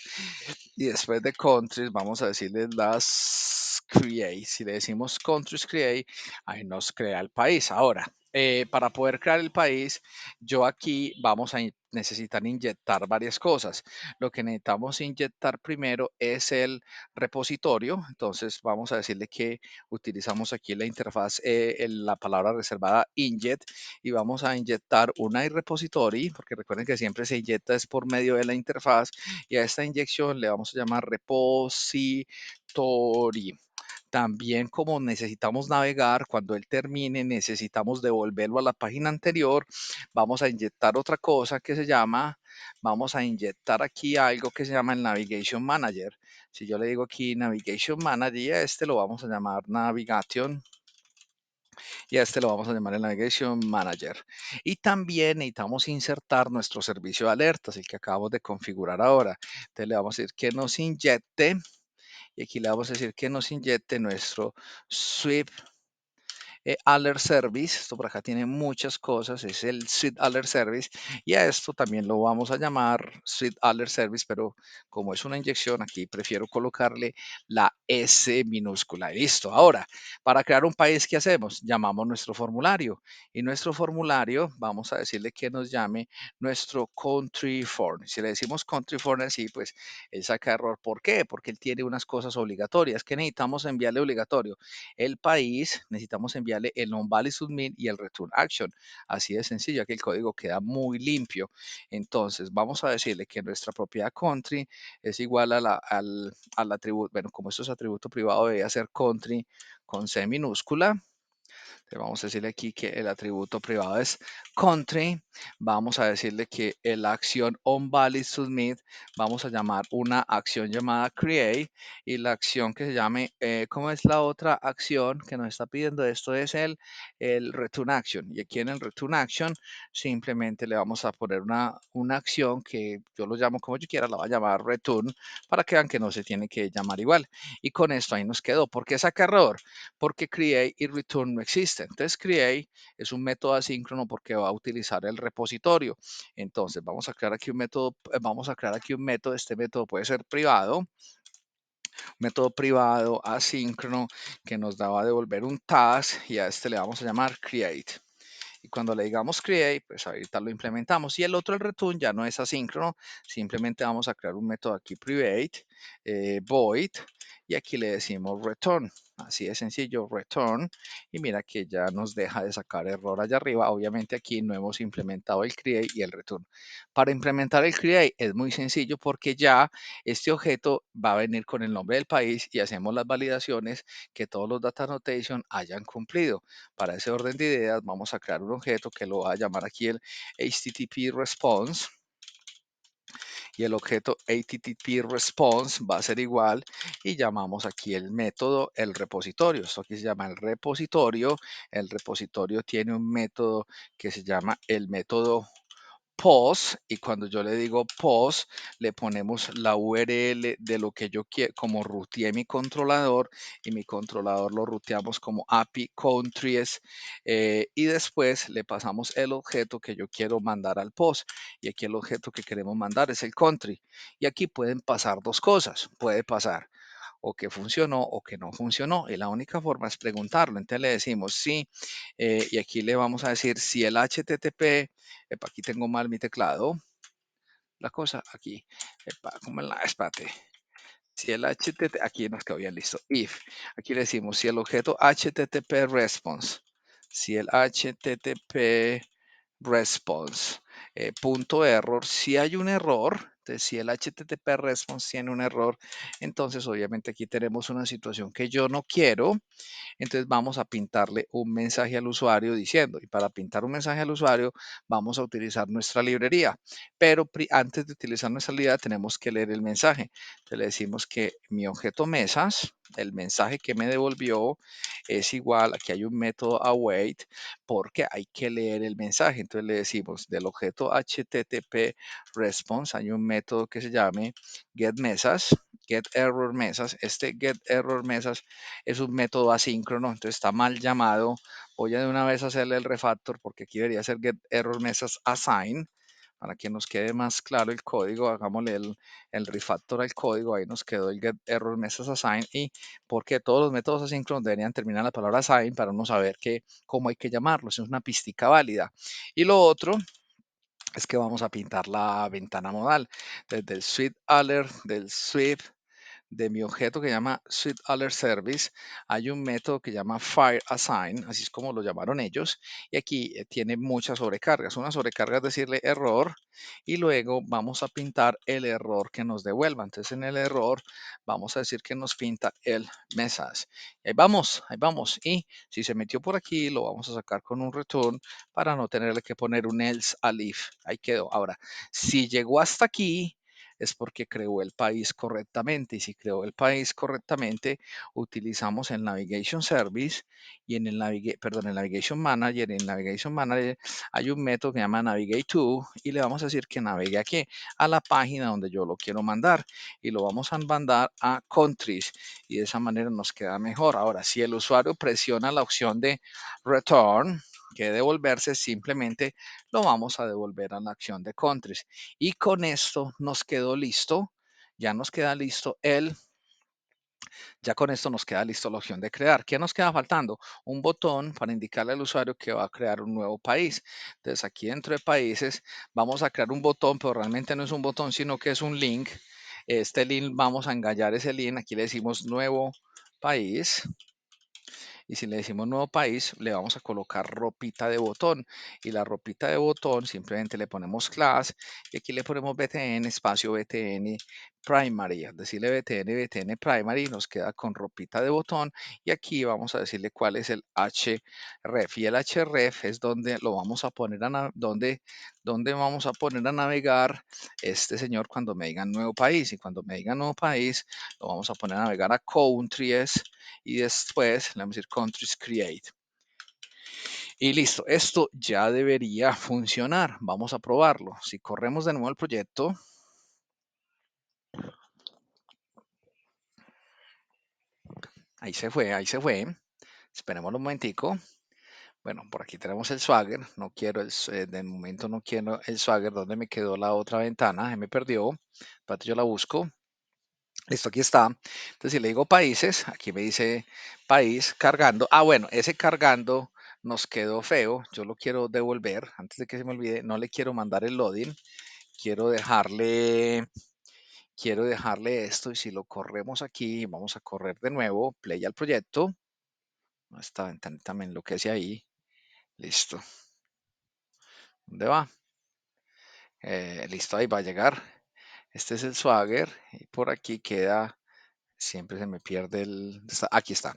Y después de countries, vamos a decirle las create. Si le decimos countries create, ahí nos crea el país. Ahora, para poder crear el país, yo aquí vamos a necesitar inyectar varias cosas. Lo que necesitamos inyectar primero es el repositorio. Entonces, vamos a decirle que utilizamos aquí la interfaz, la palabra reservada inject, y vamos a inyectar una repository, porque recuerden que siempre se inyecta es por medio de la interfaz, y a esta inyección le vamos a llamar repository. También como necesitamos navegar, cuando él termine, necesitamos devolverlo a la página anterior, vamos a inyectar otra cosa que se llama, vamos a inyectar aquí algo que se llama el Navigation Manager. Si yo le digo aquí Navigation Manager, y a este lo vamos a llamar Navigation, y a este lo vamos a llamar el Navigation Manager. Y también necesitamos insertar nuestro servicio de alertas, el que acabamos de configurar ahora. Entonces le vamos a decir que nos inyecte, y aquí le vamos a decir que nos inyecte nuestro Swift Alert Service. Esto por acá tiene muchas cosas, es el Swift Alert Service, y a esto también lo vamos a llamar Swift Alert Service, pero como es una inyección, aquí prefiero colocarle la S minúscula. Y listo. Ahora, para crear un país, ¿qué hacemos? Llamamos nuestro formulario, y nuestro formulario vamos a decirle que nos llame nuestro country form. Si le decimos country form así, pues él saca error. ¿Por qué? Porque él tiene unas cosas obligatorias que necesitamos enviarle obligatorio. El país, necesitamos enviarle el non-valid submit y el return action. Así de sencillo, aquí el código queda muy limpio. Entonces, vamos a decirle que nuestra propiedad country es igual al atributo, bueno, como esto es atributo privado, debe ser country con C minúscula. Vamos a decirle aquí que el atributo privado es country. Vamos a decirle que la acción onValidSubmit vamos a llamar una acción llamada create, y la acción que se llame, ¿cómo es la otra acción que nos está pidiendo? Esto es el return action, y aquí en el return action simplemente le vamos a poner una acción que yo lo llamo como yo quiera, la voy a llamar return, para que vean que no se tiene que llamar igual. Y con esto ahí nos quedó. ¿Por qué saca error? Porque create y return no existen. Entonces create es un método asíncrono porque va a utilizar el repositorio. Entonces vamos a crear aquí un método, este método puede ser privado, método privado asíncrono que nos va a devolver un task, y a este le vamos a llamar create. Y cuando le digamos create, pues ahorita lo implementamos. Y el otro, el return, ya no es asíncrono. Simplemente vamos a crear un método aquí private, void, y aquí le decimos return. Así de sencillo, return. Y mira que ya nos deja de sacar error allá arriba. Obviamente aquí no hemos implementado el create y el return. Para implementar el create es muy sencillo porque ya este objeto va a venir con el nombre del país, y hacemos las validaciones que todos los data annotation hayan cumplido. Para ese orden de ideas, vamos a crear un objeto que lo va a llamar aquí el HTTP response, y el objeto HTTP response va a ser igual, y llamamos aquí el método el repositorio. Esto aquí se llama el repositorio. El repositorio tiene un método que se llama el método pos, y cuando yo le digo pos, le ponemos la URL de lo que yo quiero, como ruteé mi controlador, y mi controlador lo ruteamos como API countries, y después le pasamos el objeto que yo quiero mandar al pos, y aquí el objeto que queremos mandar es el country. Y aquí pueden pasar dos cosas, puede pasar o que funcionó o que no funcionó, y la única forma es preguntarlo. Entonces le decimos sí, y aquí le vamos a decir si el HTTP, aquí tengo mal mi teclado, la cosa aquí, como en la, espérate, si el HTTP, aquí nos quedó bien listo, if, aquí le decimos si el objeto HTTP response, si el HTTP response punto error, si hay un error, entonces si el HTTP response tiene un error, entonces obviamente aquí tenemos una situación que yo no quiero. Entonces vamos a pintarle un mensaje al usuario diciendo, y para pintar un mensaje al usuario vamos a utilizar nuestra librería, pero antes de utilizar nuestra librería tenemos que leer el mensaje. Entonces le decimos que mi objeto mesas, el mensaje que me devolvió es igual, aquí hay un método await, porque hay que leer el mensaje. Entonces le decimos del objeto HTTP response, hay un método que se llame getErrorMesas. Este getErrorMesas es un método asíncrono, entonces está mal llamado. Voy a de una vez hacerle el refactor porque aquí debería ser getErrorMesasAssign para que nos quede más claro el código. Hagámosle el refactor al código, ahí nos quedó el getErrorMesasAssign y porque todos los métodos asíncronos deberían terminar en la palabra assign para uno saber cómo hay que llamarlos. Es una pistica válida. Y lo otro es que vamos a pintar la ventana modal. Desde el Sweet Alert, del Sweep de mi objeto que llama Sweet Alert Service, hay un método que llama Fire Assign, así es como lo llamaron ellos, y aquí tiene muchas sobrecargas. Una sobrecarga es decirle error, y luego vamos a pintar el error que nos devuelva. Entonces en el error vamos a decir que nos pinta el message. Y ahí vamos, ahí vamos. Y si se metió por aquí, lo vamos a sacar con un return para no tenerle que poner un else al if. Ahí quedó. Ahora, si llegó hasta aquí, es porque creó el país correctamente. Y si creó el país correctamente, utilizamos el Navigation Service y en el Navigation Manager. En el Navigation Manager hay un método que se llama Navigate to y le vamos a decir que navegue aquí a la página donde yo lo quiero mandar y lo vamos a mandar a countries y de esa manera nos queda mejor. Ahora, si el usuario presiona la opción de return, que devolverse, simplemente lo vamos a devolver a la acción de countries. Y con esto nos quedó listo, ya nos queda listo ya con esto nos queda listo la opción de crear. ¿Qué nos queda faltando? Un botón para indicarle al usuario que va a crear un nuevo país. Entonces aquí dentro de países vamos a crear un botón, pero realmente no es un botón, sino que es un link. Este link vamos a engallar ese link. Aquí le decimos nuevo país. Y si le decimos nuevo país, le vamos a colocar ropita de botón. Y la ropita de botón simplemente le ponemos class y aquí le ponemos btn espacio btn primary. Al decirle btn primary nos queda con ropita de botón y aquí vamos a decirle cuál es el href. Y el href es donde lo vamos a poner donde vamos a poner a navegar este señor cuando me diga nuevo país. Y cuando me diga nuevo país, lo vamos a poner a navegar a countries y después le vamos a decir countries create. Y listo, esto ya debería funcionar. Vamos a probarlo. Si corremos de nuevo el proyecto, ahí se fue, ahí se fue. Esperemos un momentico. Bueno, por aquí tenemos el Swagger. No quiero de momento no quiero el Swagger. ¿Dónde me quedó la otra ventana? Se me perdió. Espérate, yo la busco. Listo, aquí está. Entonces, si le digo países, aquí me dice país cargando. Ah, bueno, ese cargando nos quedó feo. Yo lo quiero devolver. Antes de que se me olvide, no le quiero mandar el loading. Quiero dejarle, quiero dejarle esto. Y si lo corremos aquí, vamos a correr de nuevo. Play al proyecto. Esta ventanita me enloquece ahí. Listo. ¿Dónde va? Listo, ahí va a llegar. Este es el Swagger. Y por aquí queda. Siempre se me pierde aquí está.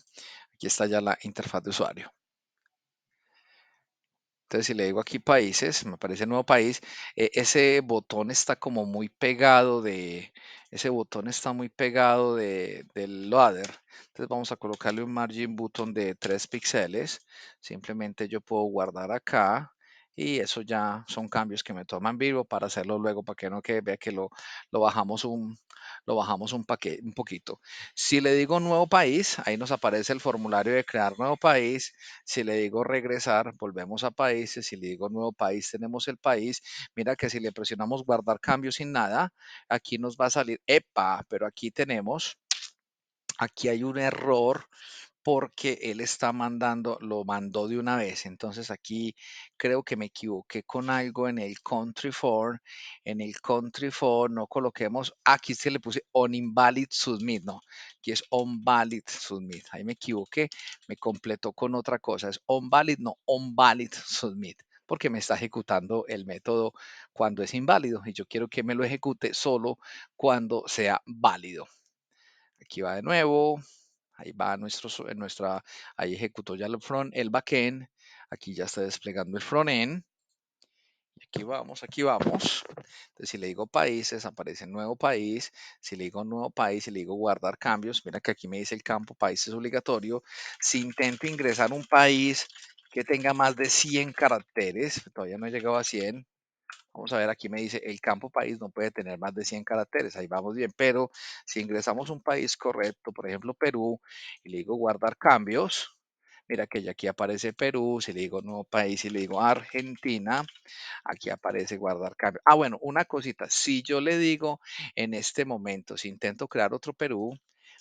Aquí está ya la interfaz de usuario. Entonces, si le digo aquí países, me aparece nuevo país. Ese botón está como muy pegado ese botón está muy pegado del loader. Entonces vamos a colocarle un margin button de 3 píxeles. Simplemente yo puedo guardar acá y eso ya son cambios que me toman vivo para hacerlo luego para que no que vea que lo bajamos un poquito. Si le digo nuevo país, ahí nos aparece el formulario de crear nuevo país. Si le digo regresar, volvemos a países. Si le digo nuevo país, tenemos el país. Mira que si le presionamos guardar cambios sin nada, aquí nos va a salir, epa, pero aquí hay un error porque él está lo mandó de una vez. Entonces aquí creo que me equivoqué con algo en el country for. En el country for no coloquemos, aquí se le puse on invalid submit, no, aquí es on valid submit. Ahí me equivoqué, me completó con otra cosa. Es on valid, no on valid submit. porque me está ejecutando el método cuando es inválido y yo quiero que me lo ejecute solo cuando sea válido. Aquí va de nuevo, ahí va ahí ejecutó ya el backend, aquí ya está desplegando el frontend. Y aquí vamos, aquí vamos. Entonces, si le digo países, aparece nuevo país. Si le digo nuevo país y le digo guardar cambios, mira que aquí me dice el campo país es obligatorio. Si intento ingresar un país que tenga más de 100 caracteres, todavía no he llegado a 100. Vamos a ver, aquí me dice el campo país no puede tener más de 100 caracteres, ahí vamos bien, pero si ingresamos un país correcto, por ejemplo Perú, y le digo guardar cambios, mira que ya aquí aparece Perú, si le digo nuevo país y le digo Argentina, aquí aparece guardar cambio. Ah, bueno, una cosita, si yo le digo en este momento, si intento crear otro Perú,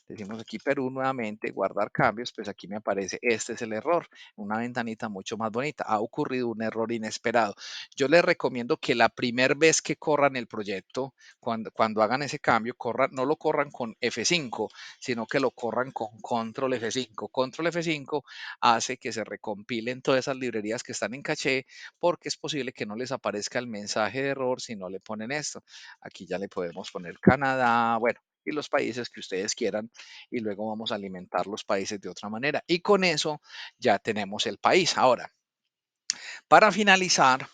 decimos aquí Perú nuevamente, guardar cambios, pues aquí me aparece, este es el error, una ventanita mucho más bonita. Ha ocurrido un error inesperado. Yo les recomiendo que la primera vez que corran el proyecto, cuando hagan ese cambio, no lo corran con F5, sino que lo corran con control F5. Control F5 hace que se recompilen todas esas librerías que están en caché porque es posible que no les aparezca el mensaje de error si no le ponen esto. Aquí ya le podemos poner Canadá, bueno, y los países que ustedes quieran y luego vamos a alimentar los países de otra manera. Y con eso ya tenemos el país. Ahora, para finalizar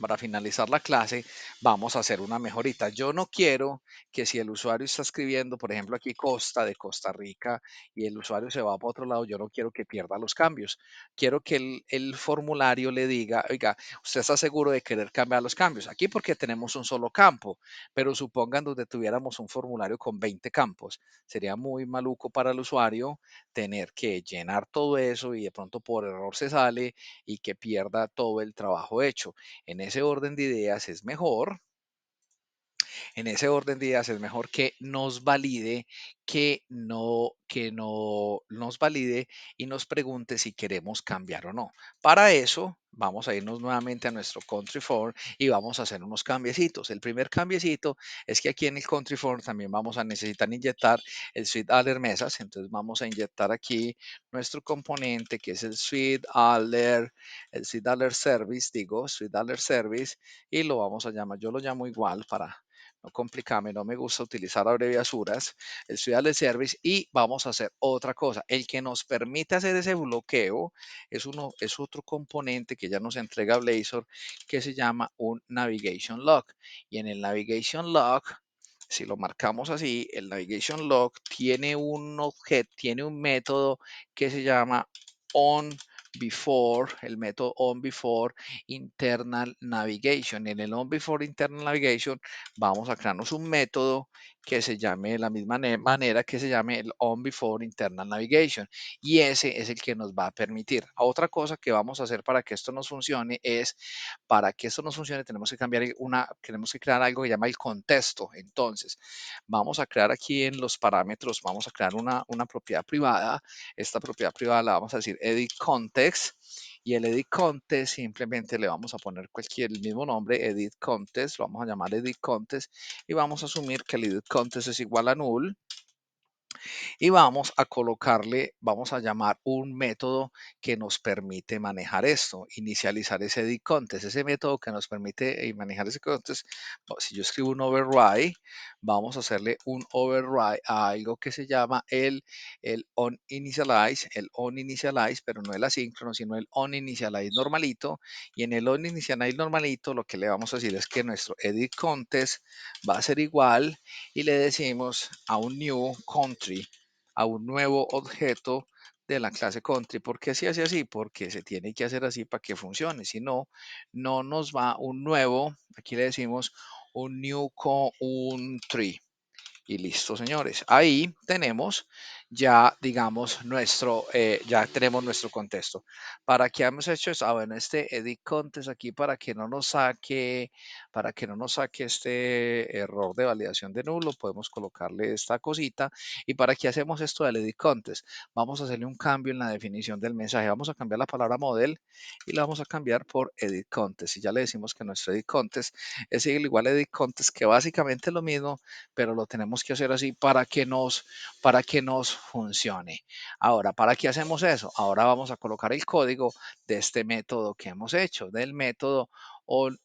la clase, vamos a hacer una mejorita. Yo no quiero que si el usuario está escribiendo, por ejemplo, aquí Costa de Costa Rica y el usuario se va para otro lado, yo no quiero que pierda los cambios. Quiero que el formulario le diga, oiga, usted está seguro de querer cambiar los cambios. Aquí porque tenemos un solo campo, pero supongan donde tuviéramos un formulario con 20 campos. Sería muy maluco para el usuario tener que llenar todo eso y de pronto por error se sale y que pierda todo el trabajo hecho. En ese orden de ideas es mejor en ese orden de ideas es mejor que nos valide, que no nos valide y nos pregunte si queremos cambiar o no. Para eso, vamos a irnos nuevamente a nuestro country form y vamos a hacer unos cambiecitos. El primer cambiecito es que aquí en el country form también vamos a necesitar inyectar el suite alert mesas. Entonces vamos a inyectar aquí nuestro componente que es el suite alert service, digo, suite alert service, y lo vamos a llamar, yo lo llamo igual para no complicarme, no me gusta utilizar abreviaturas, el Serial Service y vamos a hacer otra cosa. El que nos permite hacer ese bloqueo es otro componente que ya nos entrega Blazor que se llama un Navigation Log. Y en el Navigation Log, si lo marcamos así, el Navigation Log tiene un objeto, tiene un método que se llama on before, el método on before internal navigation. En el on before internal navigation vamos a crearnos un método que se llame de la misma manera que se llame el on before internal navigation y ese es el que nos va a permitir. Otra cosa que vamos a hacer para que esto nos funcione es, para que esto nos funcione tenemos que crear algo que se llama el contexto. Entonces, vamos a crear aquí en los parámetros, vamos a crear una propiedad privada. Esta propiedad privada la vamos a decir edit context y el edit context simplemente le vamos a poner el mismo nombre, edit context, lo vamos a llamar edit context y vamos a asumir que el edit context es igual a null y vamos a colocarle, vamos a llamar un método que nos permite manejar esto, inicializar ese edit contest. Ese método que nos permite manejar ese contest, si yo escribo un override, vamos a hacerle un override a algo que se llama el on initialize, pero no el asíncrono, sino el on initialize normalito. Y en el on initialize normalito, lo que le vamos a decir es que nuestro edit contest va a ser igual y le decimos a un new country, a un nuevo objeto de la clase country. ¿Por qué se hace así? Porque se tiene que hacer así para que funcione. Si no, no nos va un nuevo, aquí le decimos un new country. Y listo, señores. Ahí tenemos ya, digamos, ya tenemos nuestro contexto. ¿Para qué hemos hecho eso? Ah, bueno, este edit contest aquí para que no nos saque este error de validación de nulo, podemos colocarle esta cosita. ¿Y para qué hacemos esto del edit contest? Vamos a hacerle un cambio en la definición del mensaje. Vamos a cambiar la palabra model y la vamos a cambiar por edit contest. Y ya le decimos que nuestro edit contest es igual a edit contest, que básicamente es lo mismo, pero lo tenemos tenemos que hacer así para que nos funcione. Ahora, ¿para qué hacemos eso? Ahora vamos a colocar el código de este método que hemos hecho, del método on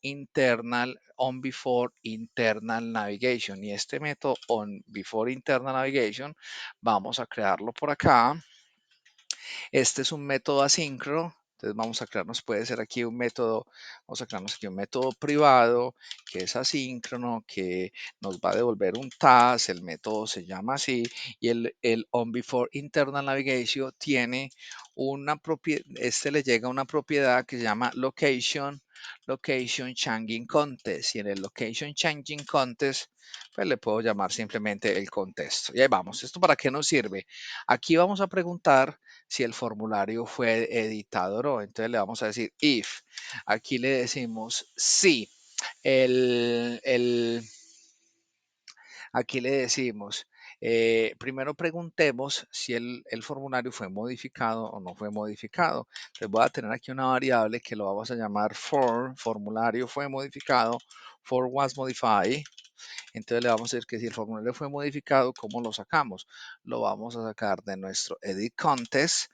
before internal navigation. Y este método on before internal navigation, vamos a crearlo por acá. Este es un método asíncrono. Entonces vamos a crearnos, puede ser aquí un método, vamos a crearnos aquí un método privado que es asíncrono, que nos va a devolver un task, el método se llama así, y el on before internal navigation tiene una propiedad, le llega una propiedad que se llama location changing contest, y en el location changing contest, pues le puedo llamar simplemente el contexto. Y ahí vamos, ¿esto para qué nos sirve? Aquí vamos a preguntar si el formulario fue editado o no. Entonces le vamos a decir if. Aquí le decimos sí. El, el, Aquí le decimos, primero preguntemos si el formulario fue modificado o no fue modificado. Entonces voy a tener aquí una variable que lo vamos a llamar formulario fue modificado, for was modified. Entonces le vamos a decir que si el formulario fue modificado, ¿cómo lo sacamos? Lo vamos a sacar de nuestro edit contest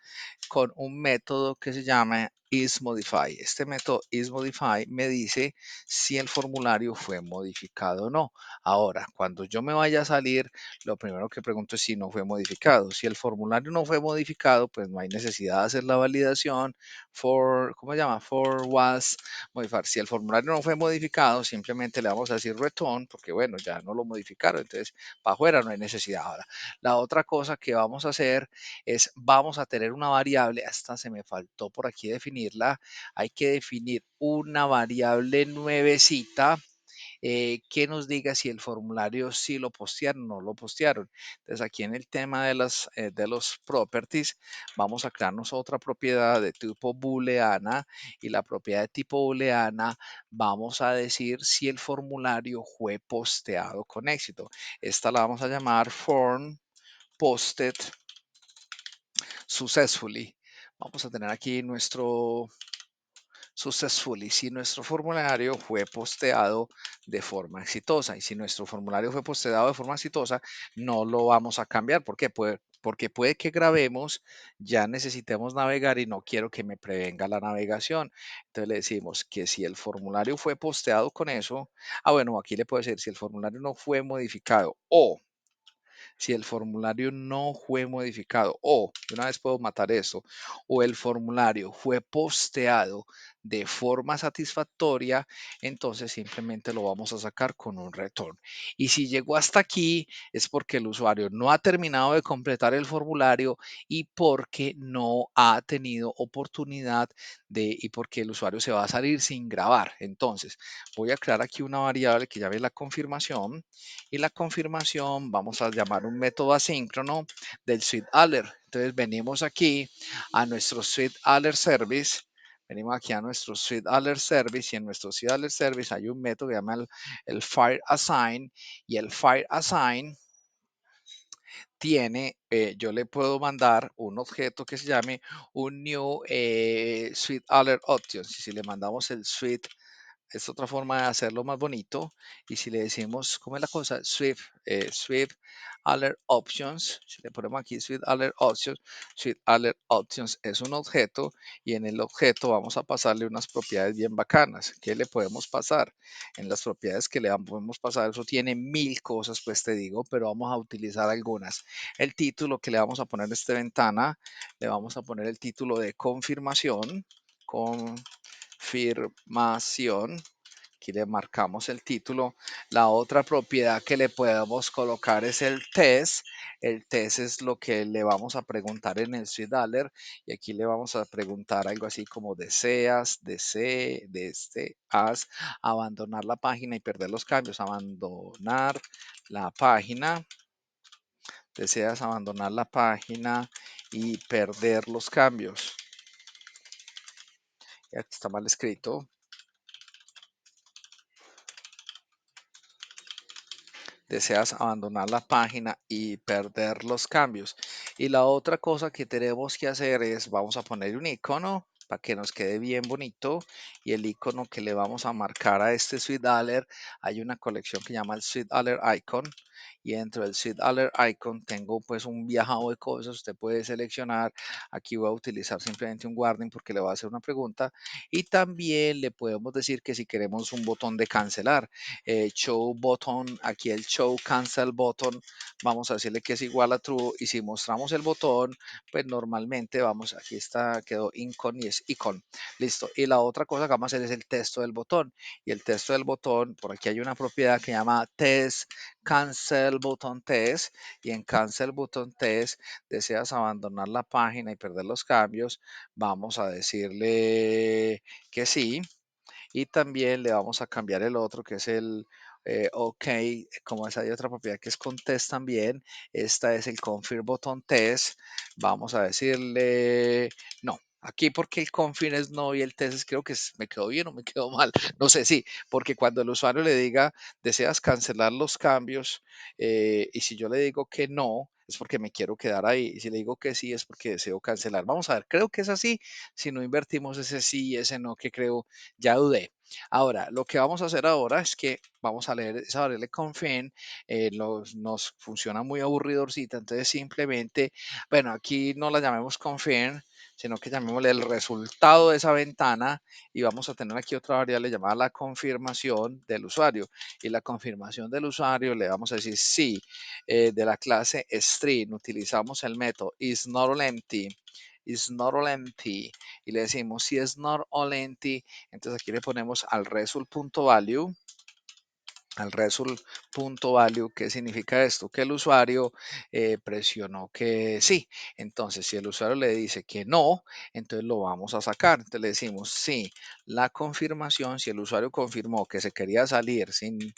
con un método que se llama isModify. Este método isModify me dice si el formulario fue modificado o no. Ahora, cuando yo me vaya a salir, lo primero que pregunto es si no fue modificado. Si el formulario no fue modificado, pues no hay necesidad de hacer la validación ¿cómo se llama? For was modified. Si el formulario no fue modificado, simplemente le vamos a decir return, porque bueno, ya no lo modificaron, entonces para afuera no hay necesidad. Ahora, la otra cosa que vamos a hacer es vamos a tener una variable, hasta se me faltó por aquí definirla, hay que definir una variable nuevecita que nos diga si el formulario sí lo postearon o no lo postearon. Entonces aquí en el tema de los properties vamos a crearnos otra propiedad de tipo booleana y la propiedad de tipo booleana vamos a decir si el formulario fue posteado con éxito. Esta la vamos a llamar form posted successfully. Vamos a tener aquí nuestro successfully si nuestro formulario fue posteado de forma exitosa. Y si nuestro formulario fue posteado de forma exitosa, no lo vamos a cambiar. ¿Por qué? Porque puede que grabemos, ya necesitemos navegar y no quiero que me prevenga la navegación. Entonces le decimos que si el formulario fue posteado con eso, bueno, aquí le puedo decir si el formulario no fue modificado o si el formulario no fue modificado o, de una vez puedo matar esto, o el formulario fue posteado de forma satisfactoria, entonces simplemente lo vamos a sacar con un return. Y si llegó hasta aquí es porque el usuario no ha terminado de completar el formulario y porque no ha tenido oportunidad y porque el usuario se va a salir sin grabar. Entonces voy a crear aquí una variable que llame la confirmación y la confirmación vamos a llamar un método asíncrono del Sweet Alert. Entonces venimos aquí a nuestro Sweet Alert Service. Venimos aquí a nuestro Sweet Alert Service y en nuestro Sweet Alert Service hay un método que se llama el Fire Assign y el Fire Assign tiene, yo le puedo mandar un objeto que se llame un new Sweet Alert Options. Y si le mandamos el Sweet es otra forma de hacerlo más bonito. Y si le decimos, ¿cómo es la cosa? Swift Alert Options. Si le ponemos aquí Swift Alert Options, Swift Alert Options es un objeto y en el objeto vamos a pasarle unas propiedades bien bacanas. ¿Qué le podemos pasar? En las propiedades que le podemos pasar, eso tiene mil cosas, pues te digo, pero vamos a utilizar algunas. El título que le vamos a poner a esta ventana, le vamos a poner el título de confirmación. Confirmación. Aquí le marcamos el título. La otra propiedad que le podemos colocar es el test. El test es lo que le vamos a preguntar en el Sweet Alert. Y aquí le vamos a preguntar algo así como deseas abandonar la página y perder los cambios. Abandonar la página. Deseas abandonar la página y perder los cambios. Y aquí está mal escrito. Deseas abandonar la página y perder los cambios. Y la otra cosa que tenemos que hacer es, vamos a poner un icono para que nos quede bien bonito y el icono que le vamos a marcar a este Sweet Alert, hay una colección que llama el Sweet Alert Icon. y dentro del Seed Alert Icon tengo pues un viajado de cosas. Usted puede seleccionar. Aquí voy a utilizar simplemente un warning porque le voy a hacer una pregunta. Y también le podemos decir que si queremos un botón de cancelar, show button, aquí el show cancel button, vamos a decirle que es igual a true. Y si mostramos el botón, pues normalmente vamos, aquí está, quedó icon y es icon. Listo. Y la otra cosa que vamos a hacer es el texto del botón. Y el texto del botón, por aquí hay una propiedad que llama test cancel button test. Y en cancel button test, deseas abandonar la página y perder los cambios, vamos a decirle que sí. Y también le vamos a cambiar el otro que es el OK, como esa hay otra propiedad que es con test también. Esta es el confirm button test. Vamos a decirle no. Aquí porque el confirm es no y el test es, creo que me quedó bien o me quedó mal. No sé, sí, porque cuando el usuario le diga deseas cancelar los cambios, y si yo le digo que no, es porque me quiero quedar ahí. Y si le digo que sí, es porque deseo cancelar. Vamos a ver, creo que es así. Si no invertimos ese sí y ese no, que creo, ya dudé. Ahora, lo que vamos a hacer ahora es que vamos a leer esa variable confirm. Nos funciona muy aburridorcita, entonces simplemente, bueno, aquí no la llamemos confirm, sino que llamémosle el resultado de esa ventana y vamos a tener aquí otra variable llamada la confirmación del usuario. Y la confirmación del usuario le vamos a decir sí, de la clase string. Utilizamos el método is not all empty y le decimos si es not all empty, entonces aquí le ponemos al result.value, ¿qué significa esto? Que el usuario presionó que sí. Entonces, si el usuario le dice que no, entonces lo vamos a sacar. Entonces le decimos sí, la confirmación, si el usuario confirmó que se quería salir sin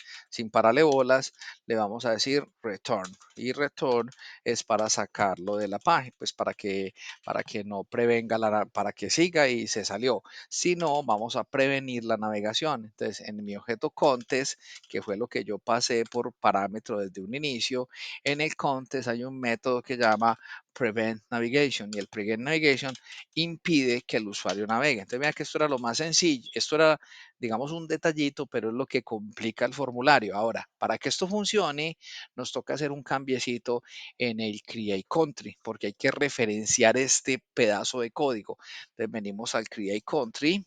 pararle bolas, le vamos a decir return. Y return es para sacarlo de la página, pues para que no prevenga, para que siga y se salió. Si no, vamos a prevenir la navegación. Entonces, en mi objeto contest, que fue lo que yo pasé por parámetro desde un inicio, en el contest hay un método que llama prevent navigation y el prevent navigation impide que el usuario navegue. Entonces, mira que esto era lo más sencillo, esto era, digamos, un detallito, pero es lo que complica el formulario. Ahora, para que esto funcione, nos toca hacer un cambiecito en el create country, porque hay que referenciar este pedazo de código. Entonces, venimos al create country.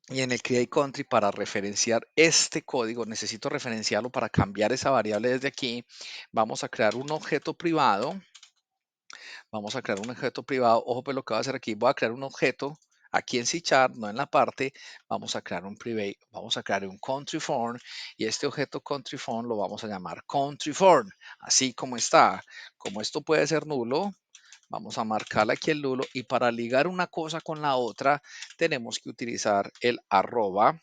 Y en el create country, para referenciar este código, necesito referenciarlo para cambiar esa variable desde aquí. Vamos a crear un objeto privado. Vamos a crear un objeto privado. Ojo, pues lo que voy a hacer aquí, voy a crear un objeto aquí en C#, no en la parte. Vamos a crear un private, vamos a crear un country form y este objeto country form lo vamos a llamar country form, así como está. Como esto puede ser nulo, vamos a marcarle aquí el nulo y para ligar una cosa con la otra tenemos que utilizar el arroba,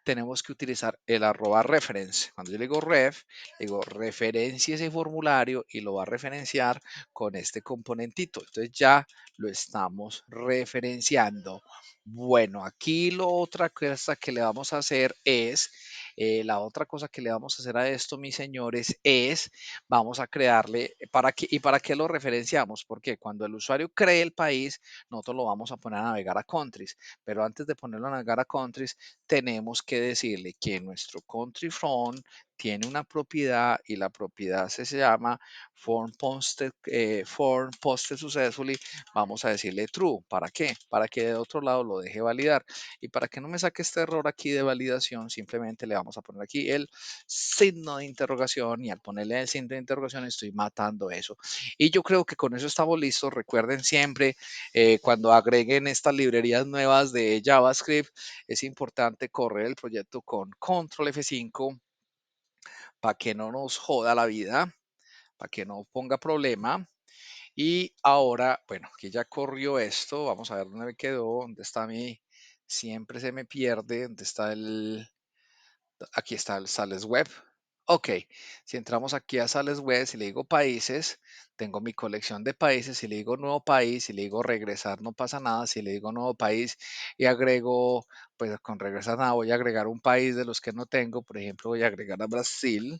tenemos que utilizar el arroba reference. Cuando yo le digo ref, le digo referencia ese formulario y lo va a referenciar con este componentito. Entonces ya lo estamos referenciando. Bueno, aquí lo otra cosa que le vamos a hacer es, la otra cosa que le vamos a hacer a esto, mis señores, es, vamos a crearle, ¿para qué lo referenciamos? Porque cuando el usuario cree el país, nosotros lo vamos a poner a navegar a countries, pero antes de ponerlo a navegar a countries, tenemos que decirle que nuestro country form tiene una propiedad y la propiedad se llama form posted successfully. Vamos a decirle true. ¿Para qué? Para que de otro lado lo deje validar. Y para que no me saque este error aquí de validación, simplemente le vamos a poner aquí el signo de interrogación y al ponerle el signo de interrogación estoy matando eso. Y yo creo que con eso estamos listos. Recuerden siempre, cuando agreguen estas librerías nuevas de JavaScript, es importante correr el proyecto con control F5 para que no nos joda la vida, para que no ponga problema. Y ahora, bueno, aquí ya corrió esto. Vamos a ver dónde me quedó, dónde está siempre se me pierde, dónde está aquí está el Sales Web. Ok, si entramos aquí a Sales Web, si le digo países, tengo mi colección de países. Si le digo nuevo país, si le digo regresar, no pasa nada. Si le digo nuevo país y agrego, pues con regresar nada, voy a agregar un país de los que no tengo. Por ejemplo, voy a agregar a Brasil.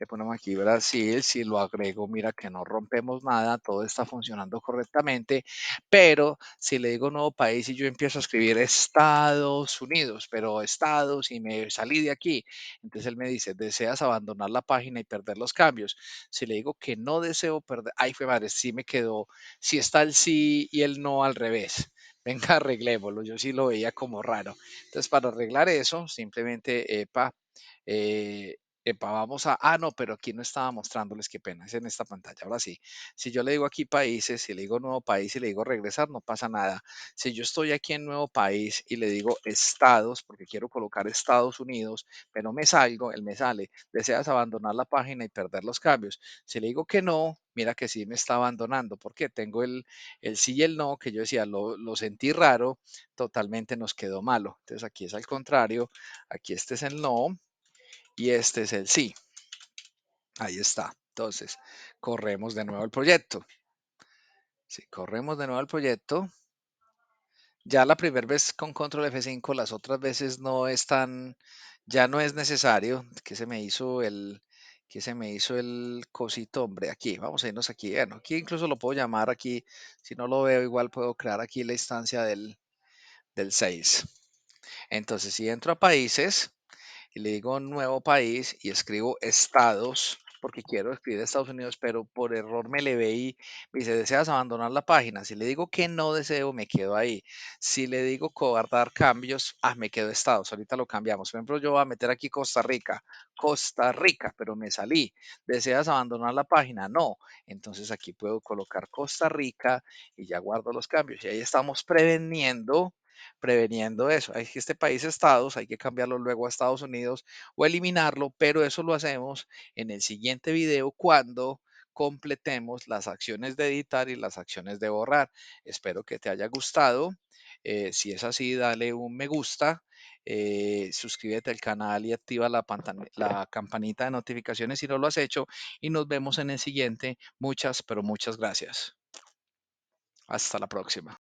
Le ponemos aquí Brasil, si lo agrego, mira que no rompemos nada, todo está funcionando correctamente, pero si le digo nuevo país y yo empiezo a escribir Estados Unidos, pero Estados y me salí de aquí, entonces él me dice, ¿deseas abandonar la página y perder los cambios? Si le digo que no deseo perder, ay, fue madre, sí me quedó, si está el sí y el no al revés. Venga, arreglémoslo, yo sí lo veía como raro. Entonces, para arreglar eso, simplemente, eh, vamos a, no, pero aquí no estaba mostrándoles, qué pena, es en esta pantalla. Ahora sí, si yo le digo aquí países, si le digo nuevo país y le digo regresar, no pasa nada. Si yo estoy aquí en nuevo país y le digo estados, porque quiero colocar Estados Unidos, pero me salgo, él me sale, deseas abandonar la página y perder los cambios. Si le digo que no, mira que sí me está abandonando, porque tengo el sí y el no, que yo decía, lo sentí raro, totalmente nos quedó malo. Entonces aquí es al contrario, aquí este es el no y este es el sí. Ahí está. Entonces, corremos de nuevo el proyecto. Si corremos de nuevo el proyecto, ya la primera vez con control F5, las otras veces no es tan, ya no es necesario. Que se me hizo el cosito, hombre, aquí, vamos a irnos aquí. Bueno, aquí incluso lo puedo llamar aquí, si no lo veo, igual puedo crear aquí la instancia del 6. Entonces, si entro a países, y le digo nuevo país y escribo estados, porque quiero escribir Estados Unidos, pero por error me le ve y me dice, ¿deseas abandonar la página? Si le digo que no deseo, me quedo ahí. Si le digo guardar cambios, me quedo estados. Ahorita lo cambiamos. Por ejemplo, yo voy a meter aquí Costa Rica, pero me salí. ¿Deseas abandonar la página? No. Entonces aquí puedo colocar Costa Rica y ya guardo los cambios. Y ahí estamos preveniendo eso. Hay que este país estados, hay que cambiarlo luego a Estados Unidos o eliminarlo, pero eso lo hacemos en el siguiente video cuando completemos las acciones de editar y las acciones de borrar. Espero que te haya gustado. Si es así, dale un me gusta, suscríbete al canal y activa la campanita de notificaciones si no lo has hecho y nos vemos en el siguiente. Muchas, pero muchas gracias. Hasta la próxima.